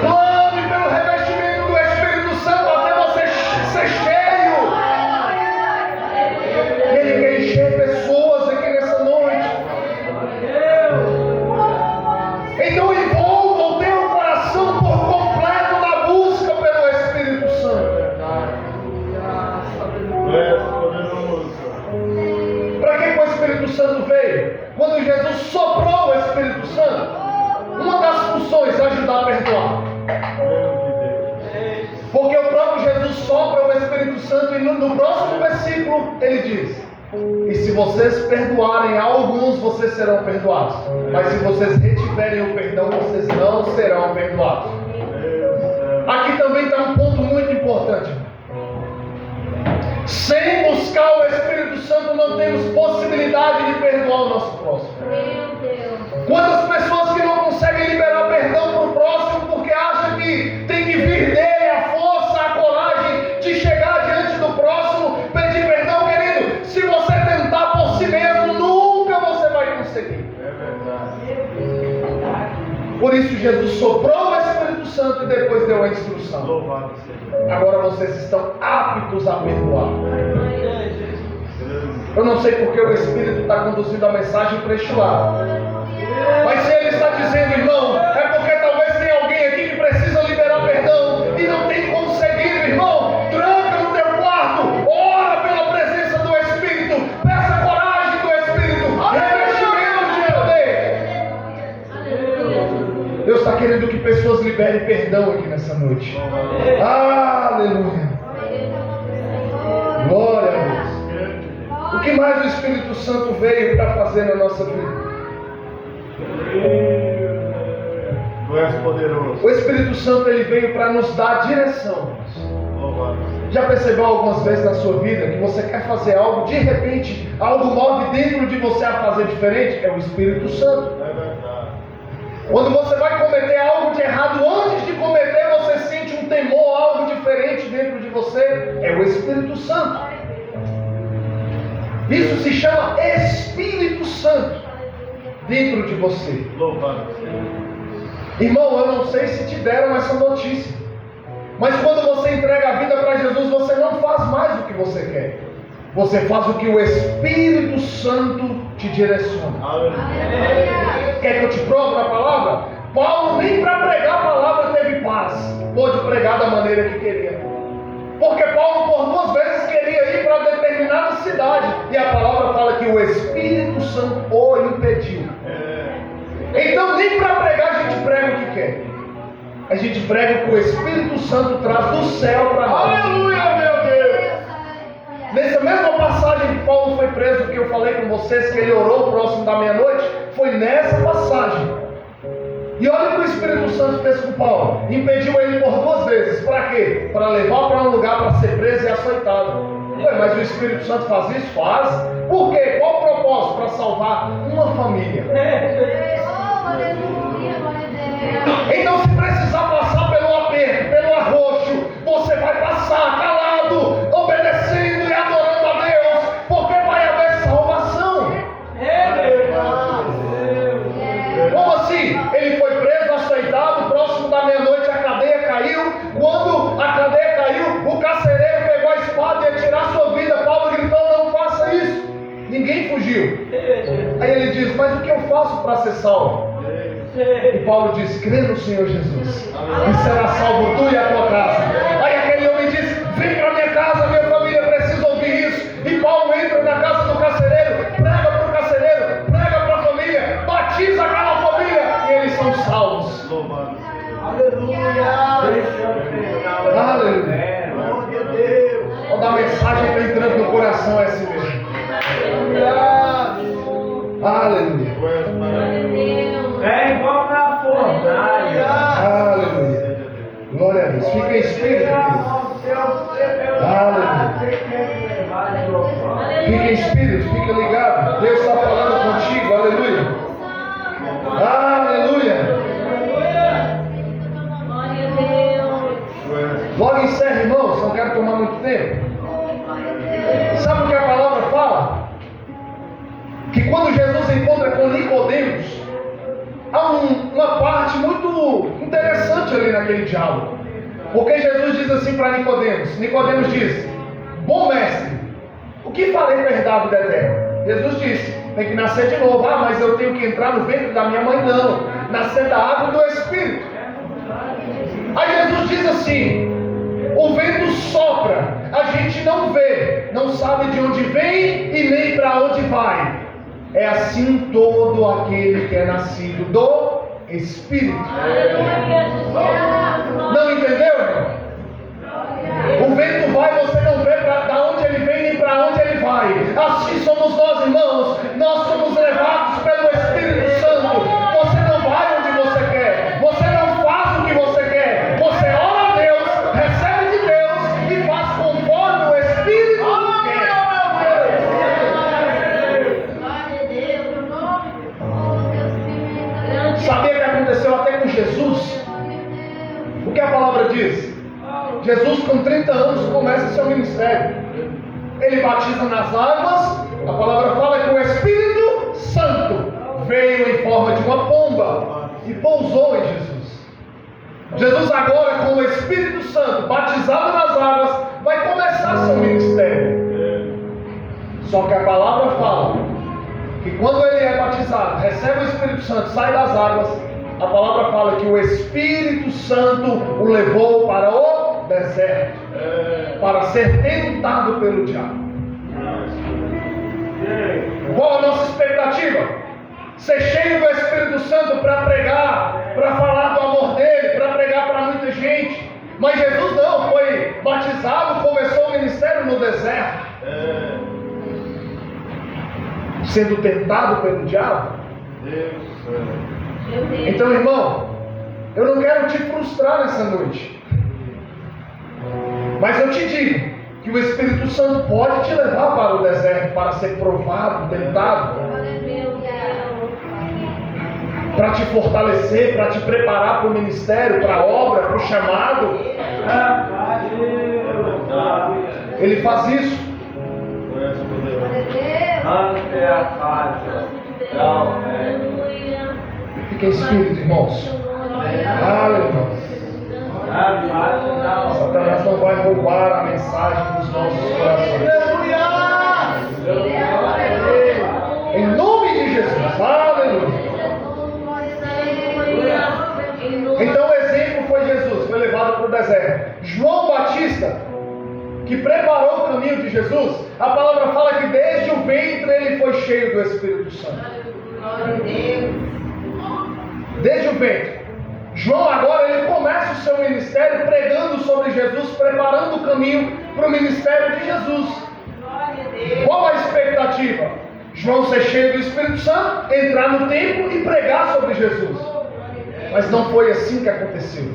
Clame pelo revestimento do Espírito Santo até você ser cheio. Ele quer encher pessoas aqui nessa noite. Então envolva o teu coração por completo na busca pelo Espírito Santo. Para que o Espírito Santo veio? Quando Jesus soprou o Espírito Santo, uma das funções é ajudar a perdoar. Porque o próprio Jesus sopra o Espírito Santo e no próximo versículo ele diz: e se vocês perdoarem a alguns, vocês serão perdoados. Mas se vocês retiverem o perdão, vocês não serão perdoados. Aqui também está um ponto muito importante. Sem buscar o Espírito Santo, não temos possibilidade de perdoar o nosso próximo. Quantas pessoas que não conseguem liberar perdão para o próximo porque acham que tem que vir dele a força, a coragem de chegar Por isso Jesus soprou o Espírito Santo e depois deu a instrução. Agora vocês estão aptos a perdoar. Eu não sei porque o Espírito está conduzindo a mensagem para este lado. Mas se ele está dizendo, irmão, é porque talvez tenha alguém aqui que precisa liberar perdão e não tem conseguido, irmão. Tranca no teu quarto, ora pela presença do Espírito, peça coragem do Espírito, revestimento de poder. Deus está querendo que pessoas liberem perdão aqui nessa noite. Aleluia. Glória a Deus. O que mais o Espírito Santo veio para fazer na nossa vida? Tu és poderoso. O Espírito Santo ele veio para nos dar direção. Já percebeu algumas vezes na sua vida que você quer fazer algo, de repente, algo move dentro de você a fazer diferente? É o Espírito Santo. É verdade. Quando você vai cometer algo de errado, antes de cometer, você sente um temor, algo diferente dentro de você. É o Espírito Santo. Isso se chama Espírito Santo dentro de você. Louvado seja. Irmão, eu não sei se te deram essa notícia, mas quando você entrega a vida para Jesus, você não faz mais o que você quer. Você faz o que o Espírito Santo te direciona. Aleluia. Quer que eu te prove a palavra? Paulo nem para pregar a palavra teve paz. Pôde pregar da maneira que queria. Porque Paulo por 2 vezes queria ir para determinada cidade. E a palavra fala que o Espírito Santo o impediu. Então nem para pregar a gente prega o que quer. A gente prega o que o Espírito Santo traz do céu para nós. Aleluia, meu Deus! Nessa mesma passagem que Paulo foi preso, que eu falei com vocês, que ele orou próximo da meia-noite, foi nessa passagem. E olha o que o Espírito Santo fez com Paulo. Impediu ele por 2 vezes. Para quê? Para levar para um lugar para ser preso e açoitado. Ué, mas o Espírito Santo faz isso? Faz. Por quê? Qual o propósito? Para salvar uma família. Então, se precisar passar pelo aperto, pelo arroxo, você vai passar calado, obedecendo e adorando a Deus, porque vai haver salvação. Como assim? Ele foi preso, açoitado, próximo da meia-noite a cadeia caiu. Quando a cadeia caiu, o carcereiro pegou a espada e ia tirar sua vida. Paulo gritou: não faça isso. Ninguém fugiu. Aí ele diz: mas o que eu faço para ser salvo? E Paulo diz: crê no Senhor Jesus e será salvo tu e a tua casa. Aí aquele homem diz: vem para minha casa, minha família precisa ouvir isso. E Paulo entra na casa do carcereiro, prega para o carcereiro, prega para a família, batiza aquela família e eles são salvos. Aleluia. Aleluia. Quando a mensagem está entrando no coração, é assim mesmo. Aleluia. É igual na fornalha. Aleluia. Glória a Deus. Fica em espírito. Aleluia. Fica em espírito, fica ligado. Deus está falando contigo. Aleluia. Aleluia. Logo encerra, irmãos. Não quero tomar muito tempo. Sabe o que a palavra fala? Que quando Jesus encontra com Nicodemos, há uma parte muito interessante ali naquele diálogo. Porque Jesus diz assim para Nicodemos. Nicodemos diz: bom mestre, o que farei para herdar a vida eterna? Jesus disse: tem que nascer de novo. Ah, mas eu tenho que entrar no ventre da minha mãe? Não, nascer da água e do Espírito. Aí Jesus diz assim: o vento sopra, a gente não vê, não sabe de onde vem e nem para onde vai. É assim todo aquele que é nascido do Espírito. Não entendeu, irmão? O vento vai, você não vê da onde ele vem nem para onde ele vai. Assim somos nós, irmãos. Nós somos levados pelo Espírito Santo. Você não vai onde você quer. Você não faz o que você quer. Você ora a Deus, recebe de Deus e faz conforme o Espírito quer. Sabia que aconteceu até com Jesus? O que a palavra diz? Jesus com 30 anos começa seu ministério. Ele batiza nas águas. A palavra fala que o Espírito Santo veio em forma forma de uma pomba e pousou em Jesus. Jesus agora, com o Espírito Santo, batizado nas águas, vai começar seu ministério. Só que a palavra fala que quando ele é batizado, recebe o Espírito Santo, sai das águas, a palavra fala que o Espírito Santo o levou para o deserto, para ser tentado pelo diabo. Qual a nossa expectativa? Ser cheio do Espírito Santo para pregar, para falar do amor dele, para pregar para muita gente. Mas Jesus não, foi batizado, começou o ministério no deserto, sendo tentado pelo diabo. Então, irmão, eu não quero te frustrar nessa noite, mas eu te digo que o Espírito Santo pode te levar para o deserto, para ser provado, tentado, para te fortalecer, para te preparar para o ministério, para a obra, para o chamado. Ele faz isso. Fica em espírito, irmãos. Aleluia. Satanás não vai roubar a mensagem dos nossos corações. Em nome de Jesus. Aleluia. Então o exemplo foi Jesus, foi levado para o deserto. João Batista, que preparou o caminho de Jesus, a palavra fala que desde o ventre ele foi cheio do Espírito Santo. Desde o ventre. João agora ele começa o seu ministério pregando sobre Jesus, preparando o caminho para o ministério de Jesus. Qual a expectativa? João ser cheio do Espírito Santo, entrar no templo e pregar sobre Jesus. Mas não foi assim que aconteceu.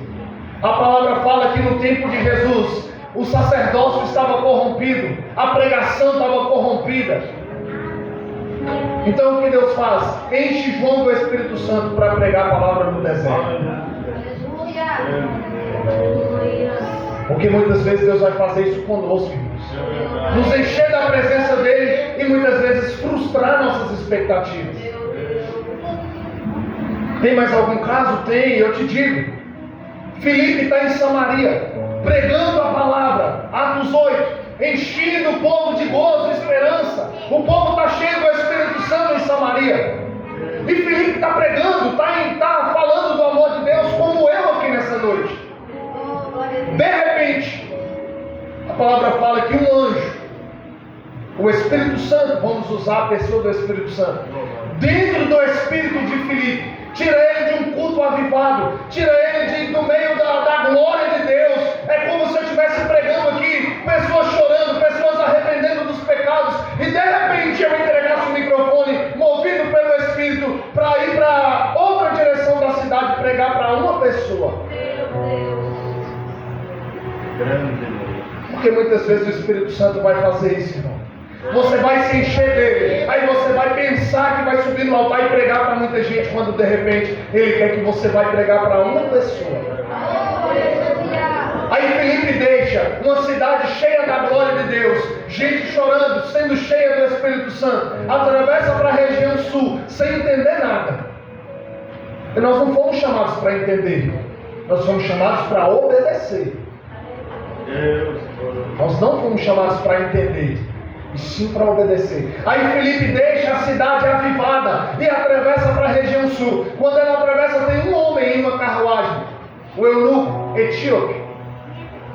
A palavra fala que no tempo de Jesus o sacerdócio estava corrompido, a pregação estava corrompida. Então o que Deus faz? Enche João do Espírito Santo para pregar a palavra no deserto. Porque muitas vezes Deus vai fazer isso conosco, irmãos. Nos encher da presença dele e muitas vezes frustrar nossas expectativas. Tem mais algum caso? Tem, eu te digo. Filipe está em Samaria, pregando a palavra, Atos 8, enchendo o povo de gozo e esperança. O povo está cheio do Espírito Santo em Samaria. E Filipe está pregando, está falando do amor de Deus, como eu aqui nessa noite. De repente, a palavra fala que um anjo, o Espírito Santo, vamos usar a pessoa do Espírito Santo, dentro do espírito de Filipe, tira ele de um culto avivado, tira ele do meio da glória de Deus. É como se eu estivesse pregando aqui, pessoas chorando, pessoas arrependendo dos pecados, e de repente eu entregasse o microfone, movido pelo Espírito, para ir para outra direção da cidade, pregar para uma pessoa. Porque muitas vezes o Espírito Santo vai fazer isso, irmão. Você vai se encher dele, aí você vai pensar que vai subir no altar e pregar para muita gente, quando de repente ele quer que você vai pregar para uma pessoa. Aí Filipe deixa uma cidade cheia da glória de Deus, gente chorando, sendo cheia do Espírito Santo, atravessa para a região sul, sem entender nada. E nós não fomos chamados para entender, nós fomos chamados para obedecer. Nós não fomos chamados para entender, e sim para obedecer. Aí Filipe deixa a cidade avivada e atravessa para a região sul. Quando ela atravessa, tem um homem em uma carruagem, o eunuco etíope.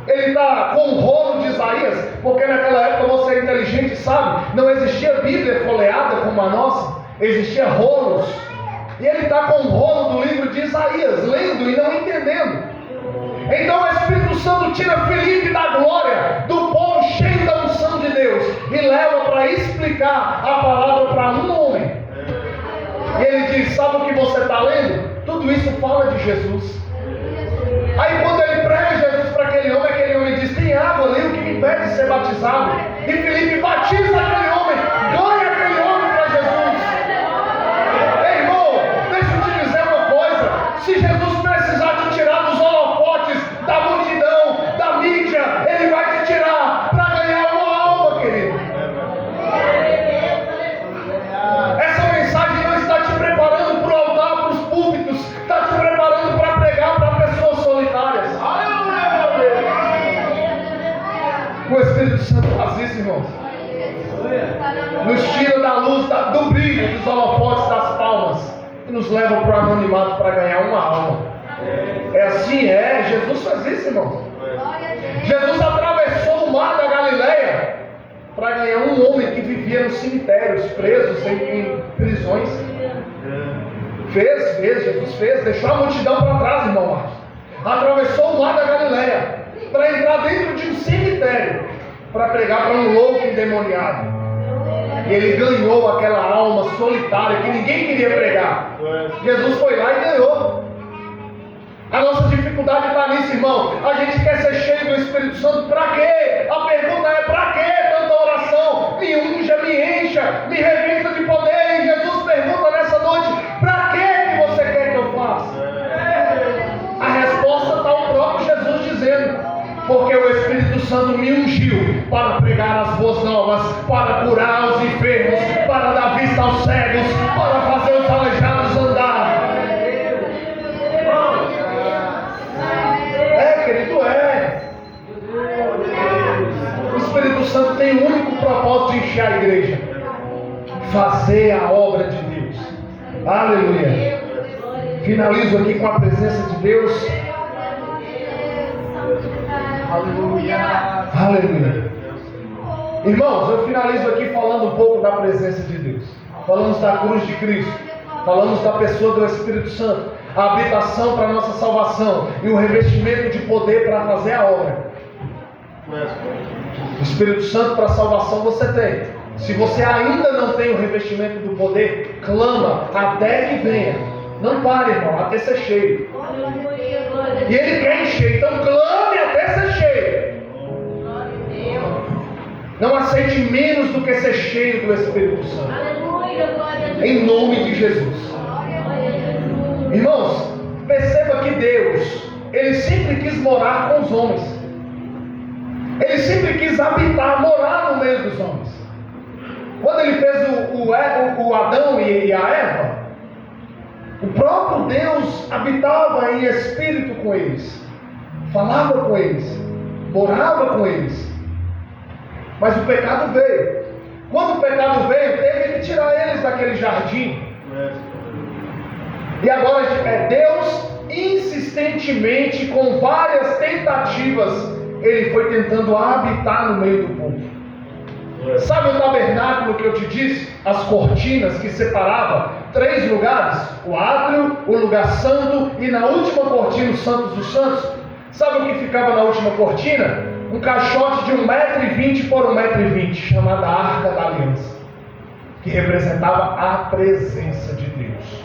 Ele está com o rolo de Isaías, porque naquela época, você é inteligente, sabe, não existia Bíblia folheada como a nossa, existia rolos. E ele está com o rolo do livro de Isaías, lendo e não entendendo. Então o Espírito Santo tira Filipe da glória, do povo cheio da unção de Deus, e leva para explicar a palavra para um homem. E ele diz: sabe o que você está lendo? Tudo isso fala de Jesus. Aí quando ele prega Jesus para aquele homem diz: tem água ali, o que me impede de ser batizado? E Filipe batiza aquele homem, ganha aquele homem para Jesus. Ei, irmão, deixa eu te dizer uma coisa: se Jesus precisar te tirar dos holofotes, da multidão, da mídia, ele vai te tirar para ganhar uma alma, querido. Essa mensagem não está te preparando para o altar nos levam para o anonimato para ganhar uma alma. É assim, Jesus faz isso, irmão. Jesus atravessou o mar da Galileia para ganhar um homem que vivia nos cemitérios, presos em prisões. Jesus fez, deixou a multidão para trás, irmão Marcos. Atravessou o mar da Galileia para entrar dentro de um cemitério para pregar para um louco endemoniado. E ele ganhou aquela alma solitária que ninguém queria pregar. Jesus foi lá e ganhou. A nossa dificuldade está nisso, irmão. A gente quer ser cheio do Espírito Santo. Para quê? A pergunta é: para quê tanta oração? Me unja, me encha, me revista de poder. E Jesus pergunta nessa noite: para que você quer que eu faça? A resposta está o próprio Jesus dizendo: porque o Espírito Santo me ungiu para pregar as boas novas, para curar os enfermos, para dar vista aos cegos, para fazer os aleijados andar. Querido, o Espírito Santo tem o único propósito de encher a igreja: fazer a obra de Deus. Aleluia. Finalizo aqui com a presença de Deus. Aleluia. Irmãos, eu finalizo aqui falando um pouco da presença de Deus. Falamos da cruz de Cristo, falamos da pessoa do Espírito Santo, a habitação para a nossa salvação e o revestimento de poder para fazer a obra. O Espírito Santo para a salvação você tem. Se você ainda não tem o revestimento do poder, clama até que venha. Não pare, irmão, até ser cheio. E Ele quer encher, então clame até ser cheio. Não aceite menos do que ser cheio do Espírito Santo. Em nome de Jesus. Irmãos, perceba que Deus, Ele sempre quis morar com os homens. Ele sempre quis habitar, morar no meio dos homens. Quando Ele fez o Adão e a Eva, o próprio Deus habitava em espírito com eles, falava com eles, morava com eles. Mas o pecado veio. Quando o pecado veio, teve que tirar eles daquele jardim. E agora Deus, insistentemente, com várias tentativas, Ele foi tentando habitar no meio do povo. Sabe o tabernáculo que eu te disse? As cortinas que separavam 3 lugares: o átrio, o lugar santo e na última cortina, os santos dos santos. Sabe o que ficava na última cortina? Um caixote de 1,20 m por 1,20 m, chamada Arca da Aliança, que representava a presença de Deus.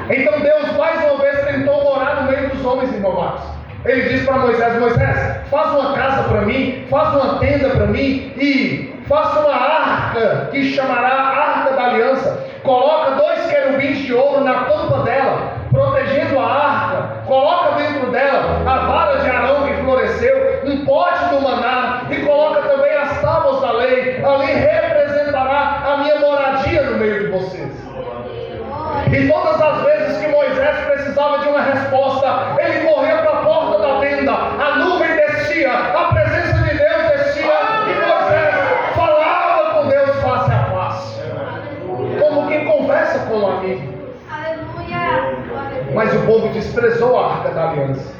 Então Deus mais uma vez tentou morar no meio dos homens, irmão Marcos. Ele disse para Moisés: Moisés, faz uma casa para mim, faz uma tenda para mim e faça uma arca que chamará Arca da Aliança. Coloca 2 querubins de ouro na tampa dela, protegendo a arca. Coloca dentro dela a vara de Arão que floresceu, um pote do maná, e coloca também as tábuas da lei. Ali representará a minha moradia no meio de vocês. E todas as vezes que Moisés precisava de uma resposta, ele corria para a porta da tenda, a nuvem descia, a presença de Deus descia, e Moisés falava com Deus face a face, como quem conversa com um amigo. Mas o povo desprezou a Arca da Aliança.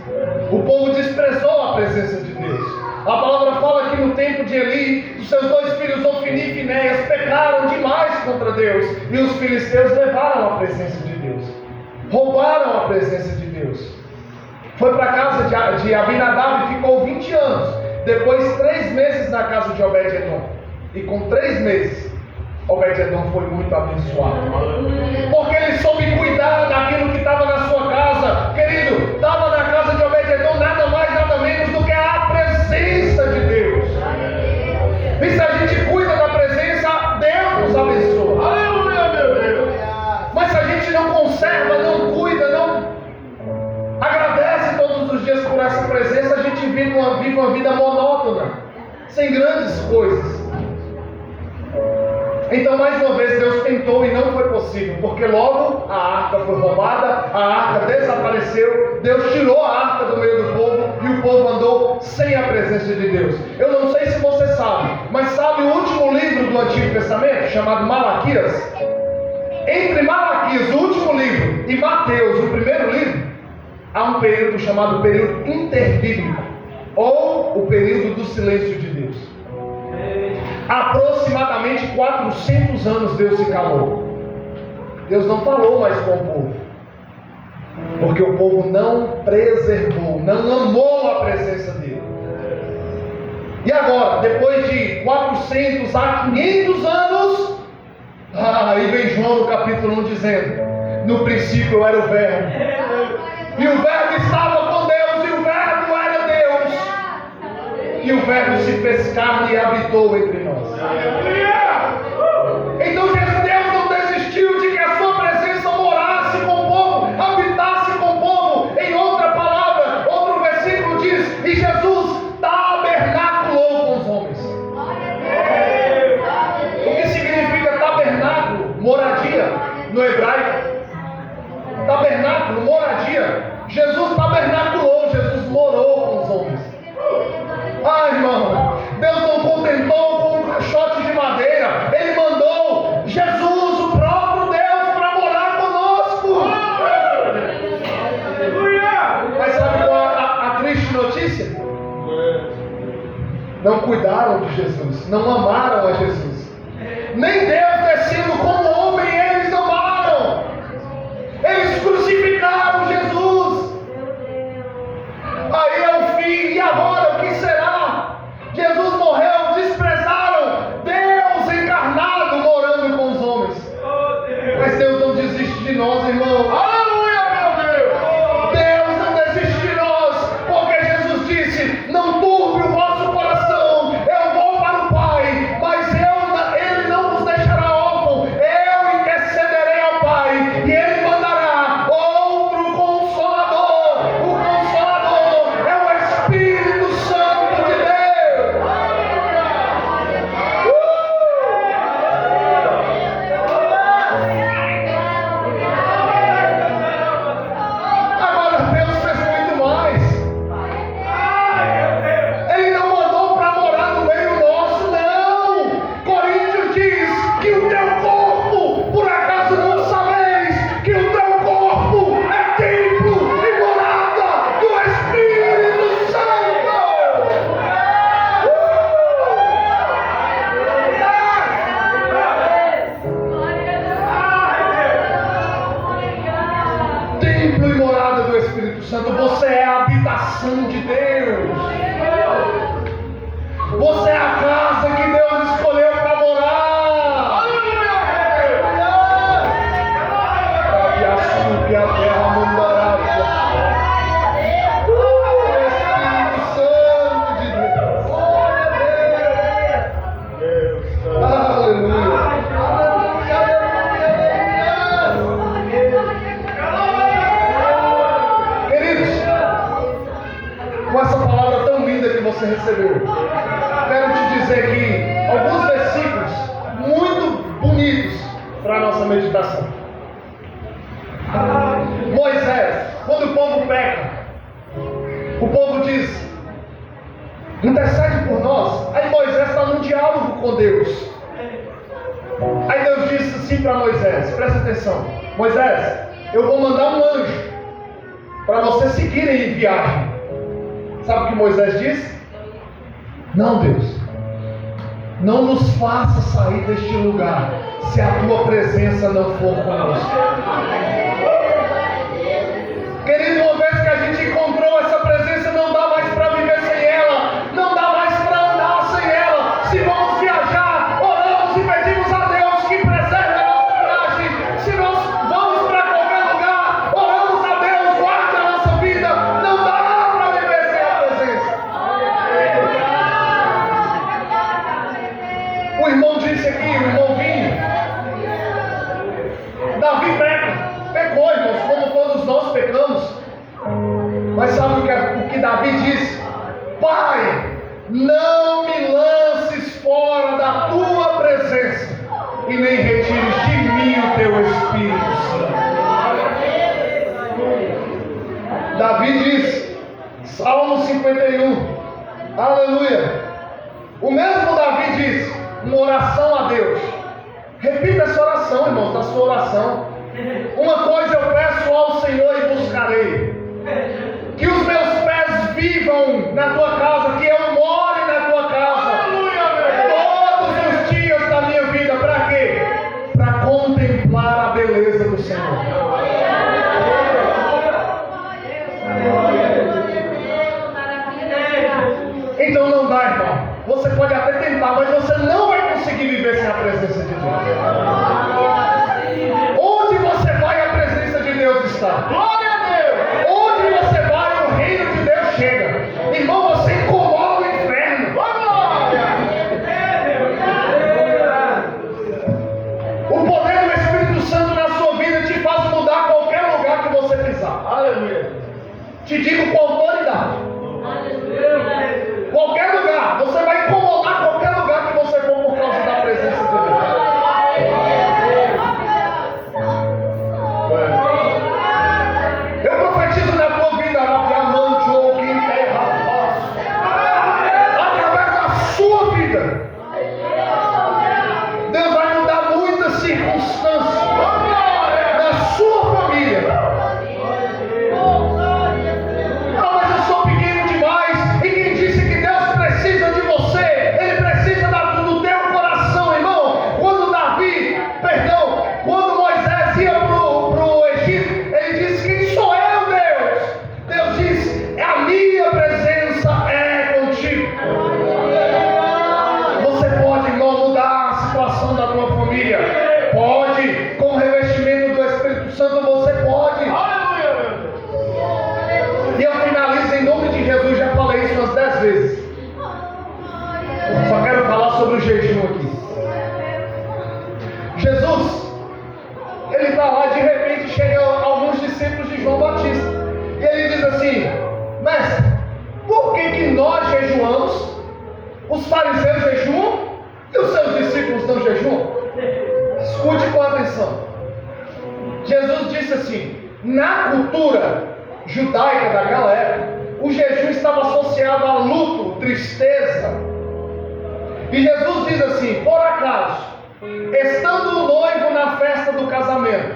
O povo desprezou a presença de Deus. A palavra fala que no tempo de Eli, os seus 2 filhos, Ofni e Finéias, pecaram demais contra Deus. E os filisteus levaram a presença de Deus. Roubaram a presença de Deus. Foi para a casa de Abinadab e ficou 20 anos. Depois 3 meses na casa de Obed-Edom. E com 3 meses, Obed-Edom foi muito abençoado. Porque ele soube cuidar daquilo que estava na sua casa. Querido, estava na casa de Obed-Edom nada mais, nada menos do que a presença de Deus. E se a gente cuida da presença, Deus nos abençoa. Aleluia, meu Deus. Mas se a gente não conserva, não cuida, não agradece todos os dias por essa presença, a gente vive uma vida monótona, sem grandes coisas. Então mais uma vez Deus tentou e não foi possível, porque logo a arca foi roubada, a arca desapareceu, Deus tirou a arca do meio do povo e o povo andou sem a presença de Deus. Eu não sei se você sabe, mas sabe o último livro do Antigo Testamento, chamado Malaquias? Entre Malaquias, o último período chamado período interbíblico, ou o período do silêncio de Deus. Aproximadamente 400 anos Deus se calou. Deus não falou mais com o povo, porque o povo não preservou, não amou a presença dele. E agora, depois de 400 a 500 anos, aí vem João no capítulo 1 dizendo: no princípio era o Verbo, e o Verbo estava com Deus, e o Verbo era Deus, e o Verbo se fez carne e habitou entre nós. Então Deus não desistiu de que a sua presença morasse com o povo, habitasse com o povo. Em outra palavra, outro versículo diz: e Jesus tabernaculou com os homens. O que significa tabernáculo? Moradia no hebraico. Tabernáculo, moradia. Jesus tabernaculou, Jesus morou com os homens. Ah, irmão, Deus não contentou com um caixote de madeira, Ele mandou Jesus, o próprio Deus, para morar conosco. Mas sabe qual é a triste notícia? Não cuidaram de Jesus, não amaram a Jesus. Nem Deus descendo como homem, eles amaram. Eles crucificaram Jesus. Aí é o fim. E agora o que será? Jesus morreu, desprezaram Deus encarnado morando com os homens. Mas Deus não desiste de nós, irmão. Aleluia, meu Deus! Deus não desiste de nós, porque Jesus disse: não turbe o vosso coração, eu vou para o Pai, mas Ele não vos deixará órfão, eu intercederei ao Pai, e Ele mandará outro Consolador. O Consolador é o Espírito Santo de Deus. Agora Deus fez muito mais. Ele não mandou para morar no meio nosso, não. Coríntios diz que o teu corpo, por acaso não sabeis que o teu corpo é templo e morada do Espírito Santo. Templo e morada do Espírito Santo. Você é a habitação de Deus. Você é a casa que Deus escolheu para morar. E assim que a terra mandará. O Espírito Santo de Deus. Aleluia. Queridos, com essa palavra tão linda que você recebeu, quero te dizer aqui alguns versículos muito bonitos para a nossa meditação. Moisés, quando o povo peca, o povo diz: intercede por nós. Aí Moisés está num diálogo com Deus. Aí Deus disse assim para Moisés: presta atenção, Moisés, eu vou mandar um anjo para você seguirem em viagem. Sabe o que Moisés disse? Não, Deus, não nos faça sair deste lugar se a tua presença não for conosco. Querido, uma vez que a gente encontrou essa presença, não dá mais para viver sem ela, não dá mais para andar sem ela. Se vamos viajar, oramos e pedimos a Deus que preserve a nossa viagem. Se nós vamos para qualquer lugar, oramos a Deus, guarde a nossa vida. Não dá para viver sem a presença. O irmão disse aqui, o irmão Vinho, Davi pecou, irmãos, como todos nós pecamos. Mas sabe o que Davi disse? Pai, não me lances fora da tua presença e nem retires de mim o teu Espírito Santo. Davi diz, Salmo 51, aleluia. O mesmo Davi diz, uma oração a Deus. Repita essa oração, irmãos, da sua oração. Uma coisa eu peço ao Senhor e buscarei. Te digo com autoridade. Qualquer lugar, você vai incomodar qualquer lugar que você for por causa da presença de Deus. Eu profetizo na tua vida, através da sua vida, Deus vai mudar muitas circunstâncias na sua família. Ah, mas eu sou pequeno demais. E quem disse que Deus precisa de você? Ele precisa do teu coração, irmão. Quando Moisés ia pro Egito, ele disse: quem sou eu, Deus? Deus disse: a minha presença é contigo. Você pode, irmão, mudar a situação da tua família. Pode, com o revestimento do Espírito Santo, você pode. E eu finalizo em nome de Jesus. Já falei isso umas 10 vezes. Só quero falar sobre o jejum aqui. Jesus, ele está lá, de repente chegam alguns discípulos de João Batista. E ele diz assim: mestre, por que nós jejuamos? Os fariseus jejuam e os seus discípulos não jejuam? Escute com atenção. Jesus disse assim: na cultura judaica daquela época, o jejum estava associado a luto, tristeza. E Jesus diz assim: por acaso, estando o noivo na festa do casamento,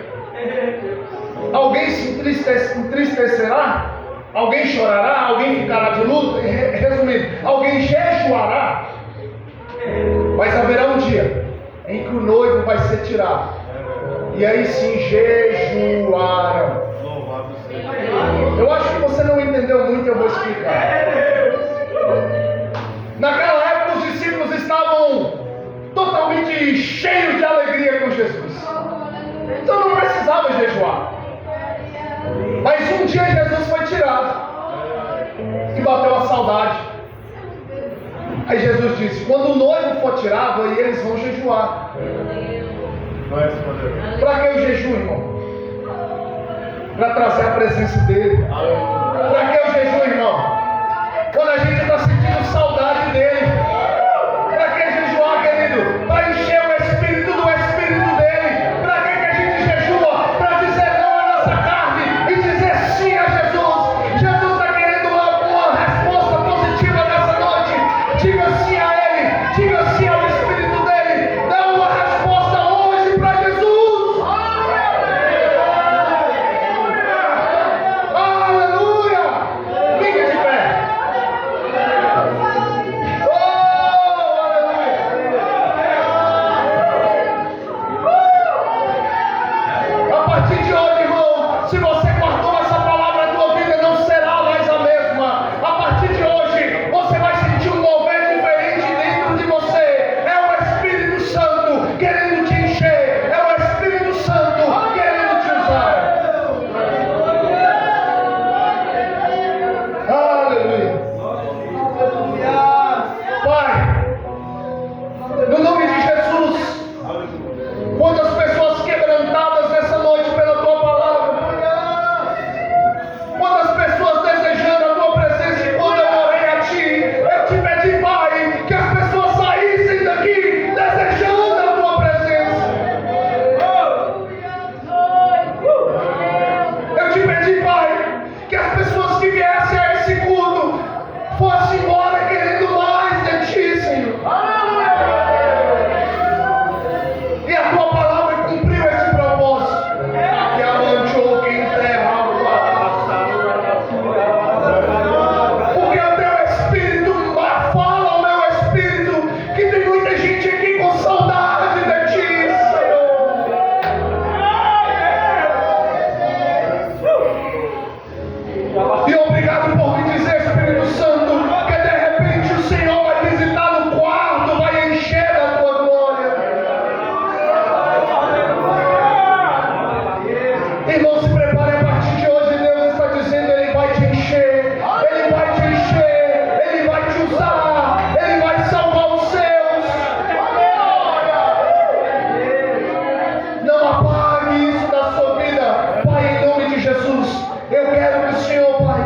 alguém se entristecerá? Alguém chorará? Alguém ficará de luto? Resumindo, alguém jejuará? Mas haverá um dia em que o noivo vai ser tirado, e aí sim jejuarão. Eu acho que você não entendeu muito, eu vou explicar. Naquela época os discípulos estavam totalmente cheios de alegria com Jesus, então não precisava jejuar. Mas um dia Jesus foi tirado e bateu a saudade. Aí Jesus disse: quando o noivo for tirado, aí eles vão jejuar. Para que o jejum, irmão? Para trazer a presença dele. Para que o jejum, irmão? Quando a gente está sentindo saudade dele. Para que jejuar, querido? Para encher o Espírito do Espírito dele. Para que a gente jejua? Para dizer não à nossa carne e dizer sim a Jesus. Jesus está querendo uma resposta positiva nessa noite. Diga sim a ele. Diga sim ao Espírito dele. Dá uma resposta hoje para Jesus. Se você guardou essa palavra, a tua vida não será mais a mesma. A partir de hoje, você vai sentir um mover diferente dentro de você. É o Espírito Santo querendo te encher. É o Espírito Santo querendo te usar. Aleluia. Pai, no nome de Jesus, quantas pessoas quebrantadas nessa noite pela tua palavra. Quantas pessoas desejando a tua presença, e quando eu orei a ti, eu te pedi, Pai, que as pessoas saíssem daqui desejando a tua presença. Eu te pedi, Pai, que as pessoas que viessem a esse culto fossem embora querendo mais de ti, Senhor. E a tua palavra cumpriu esse propósito. Que amanchou quem enterra. Porque o teu Espírito fala ao meu Espírito que tem muita gente aqui com saudade de ti, Senhor. E obrigado por me dizer, Espírito Santo, que de repente o Senhor vai visitar no quarto, vai encher da tua glória. Irmão, se prepare, a partir de hoje Deus está dizendo: Ele vai te encher, Ele vai te encher, Ele vai te usar, Ele vai salvar os seus. Não apague isso da sua vida, Pai, em nome de Jesus. Eu quero que o Senhor, Pai,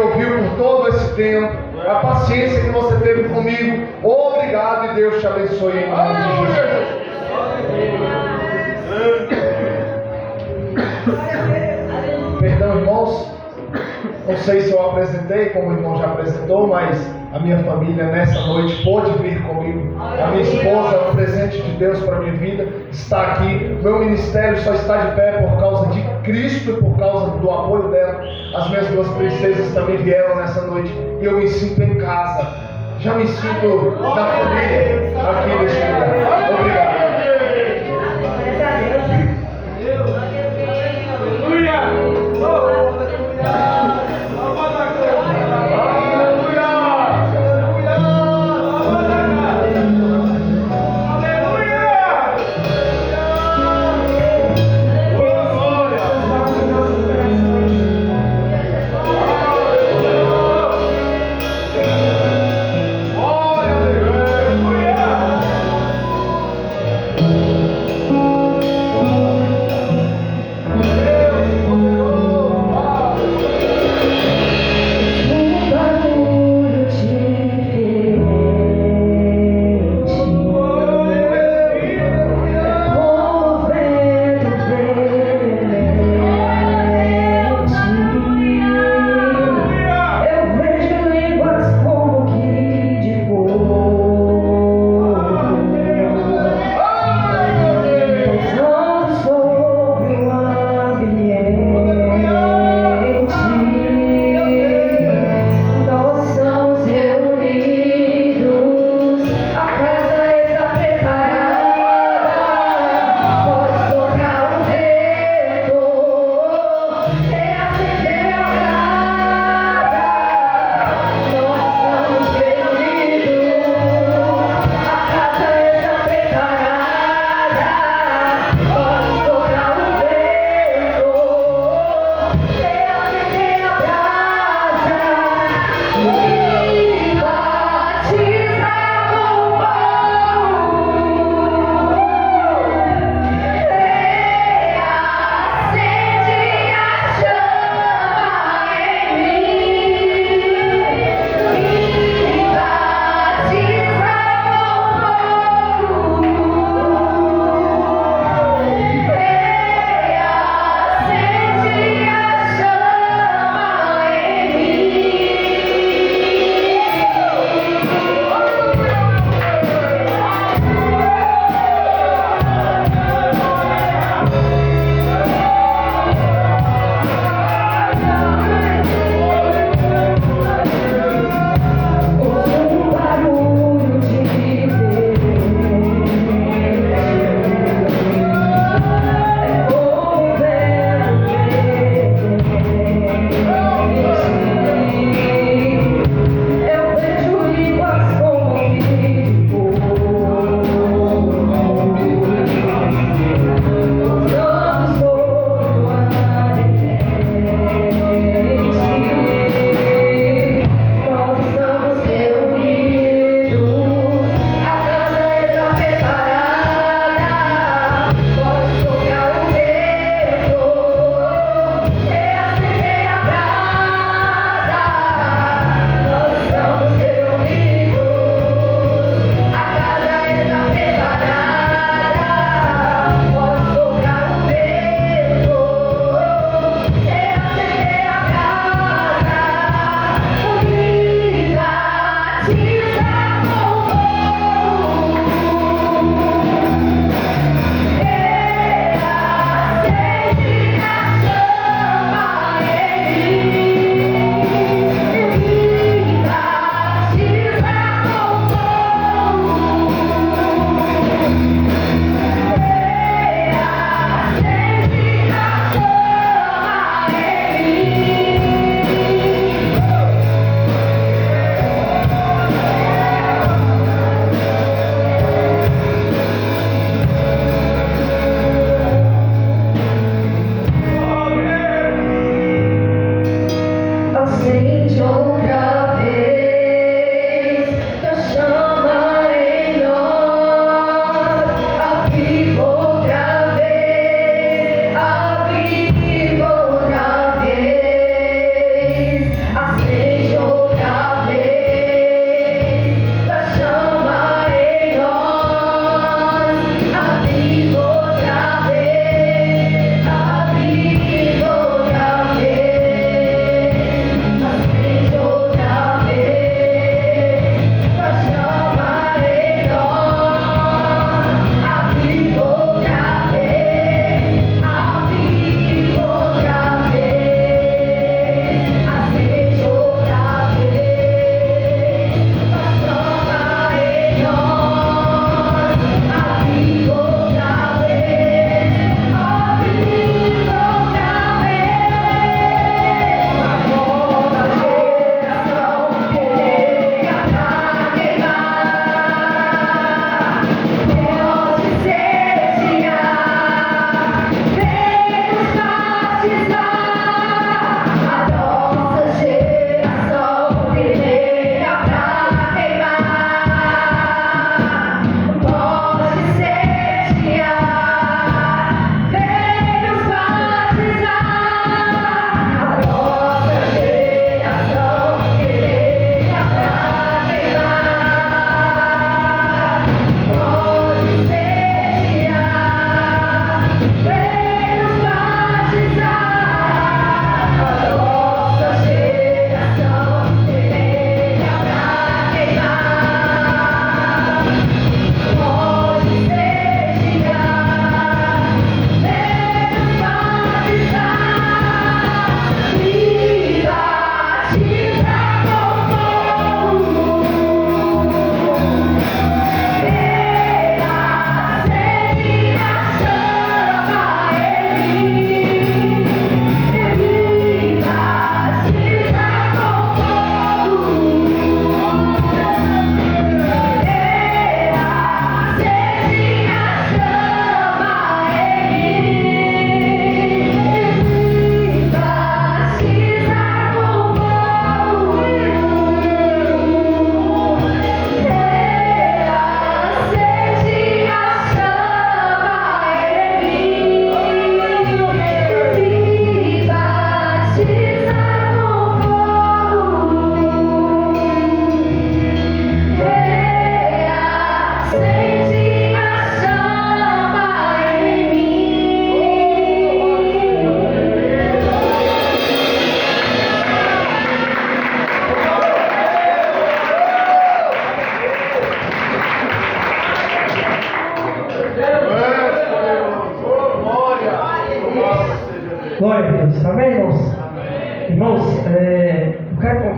ouviu por todo esse tempo, a paciência que você teve comigo. Obrigado e Deus te abençoe em nome de Jesus. Perdão, irmãos, não sei se eu apresentei, como o irmão já apresentou, mas a minha família nessa noite pôde vir comigo. A minha esposa é um presente de Deus para a minha vida, está aqui. Meu ministério só está de pé por causa de Cristo e por causa do apoio dela. As minhas duas princesas também vieram nessa noite e eu me sinto em casa. Já me sinto na família aqui neste lugar. Obrigado. Amém.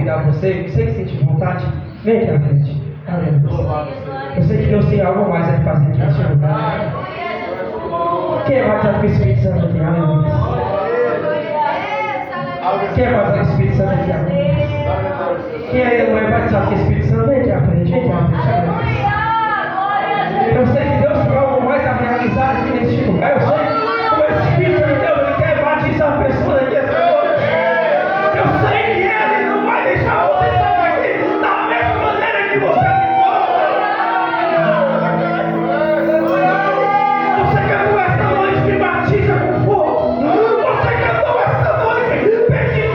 convidar você que sente vontade, vem aqui na frente. Aleluia. Eu sei que Deus tem algo mais a fazer aqui neste lugar. Quem é batizado com o Espírito Santo aqui? Aleluia. Quem é batizado com o Espírito Santo aqui? Aleluia. Quem ainda não é batizado com o Espírito Santo, vem aqui na frente. Vem aqui na frente. Eu sei que Deus tem algo mais a realizar aqui neste lugar. Eu sei que o Espírito de Deus ele quer batizar a pessoa aqui essa noite. Eu sei que Ele não vai deixar você sair daqui da mesma maneira que você ficou. Você cantou esta noite, me batiza com fogo. Você cantou esta noite, pedindo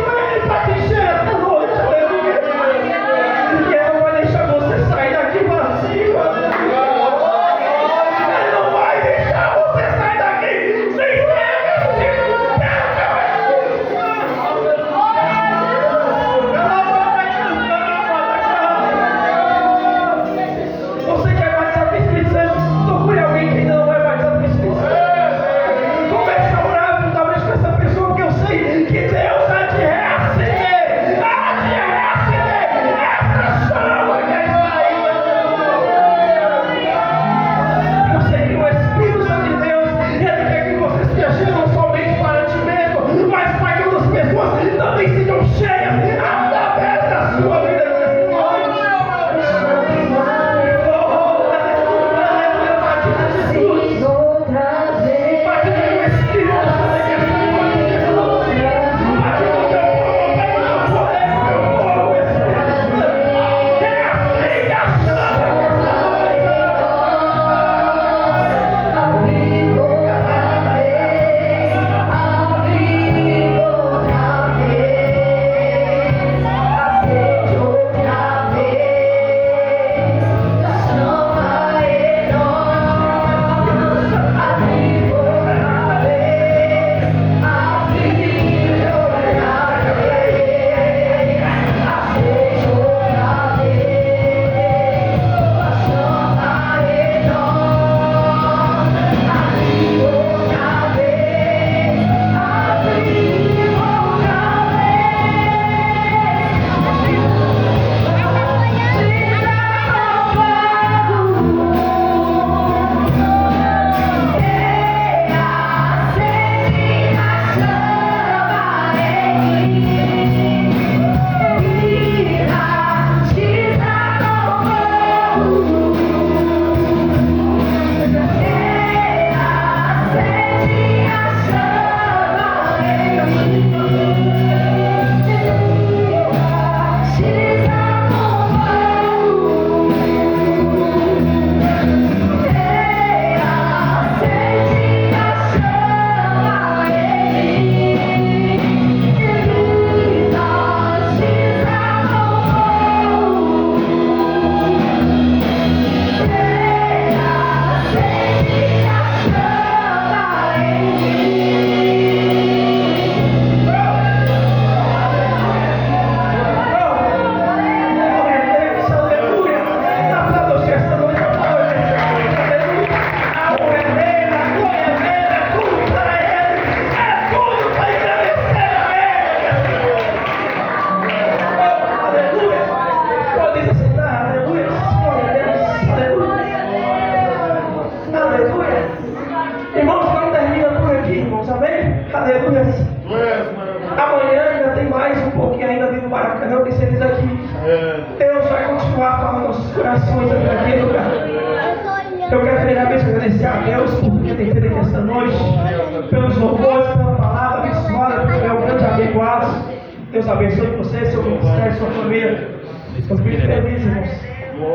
a Ele para te encher esta noite. Aleluia. E Ele não vai deixar você sair daqui vazio. Amanhã ainda tem mais um pouquinho ainda dentro do Maracanã, eu disse eles aqui. Deus vai continuar falando nossos corações aqui naquele lugar. Eu quero primeiramente agradecer a Deus por ter feito aqui esta noite, pelos louvores, pela palavra abençoada, pelo meu grande amigo Alisson. Deus abençoe você, seu ministério, sua família. Estou muito feliz, irmãos.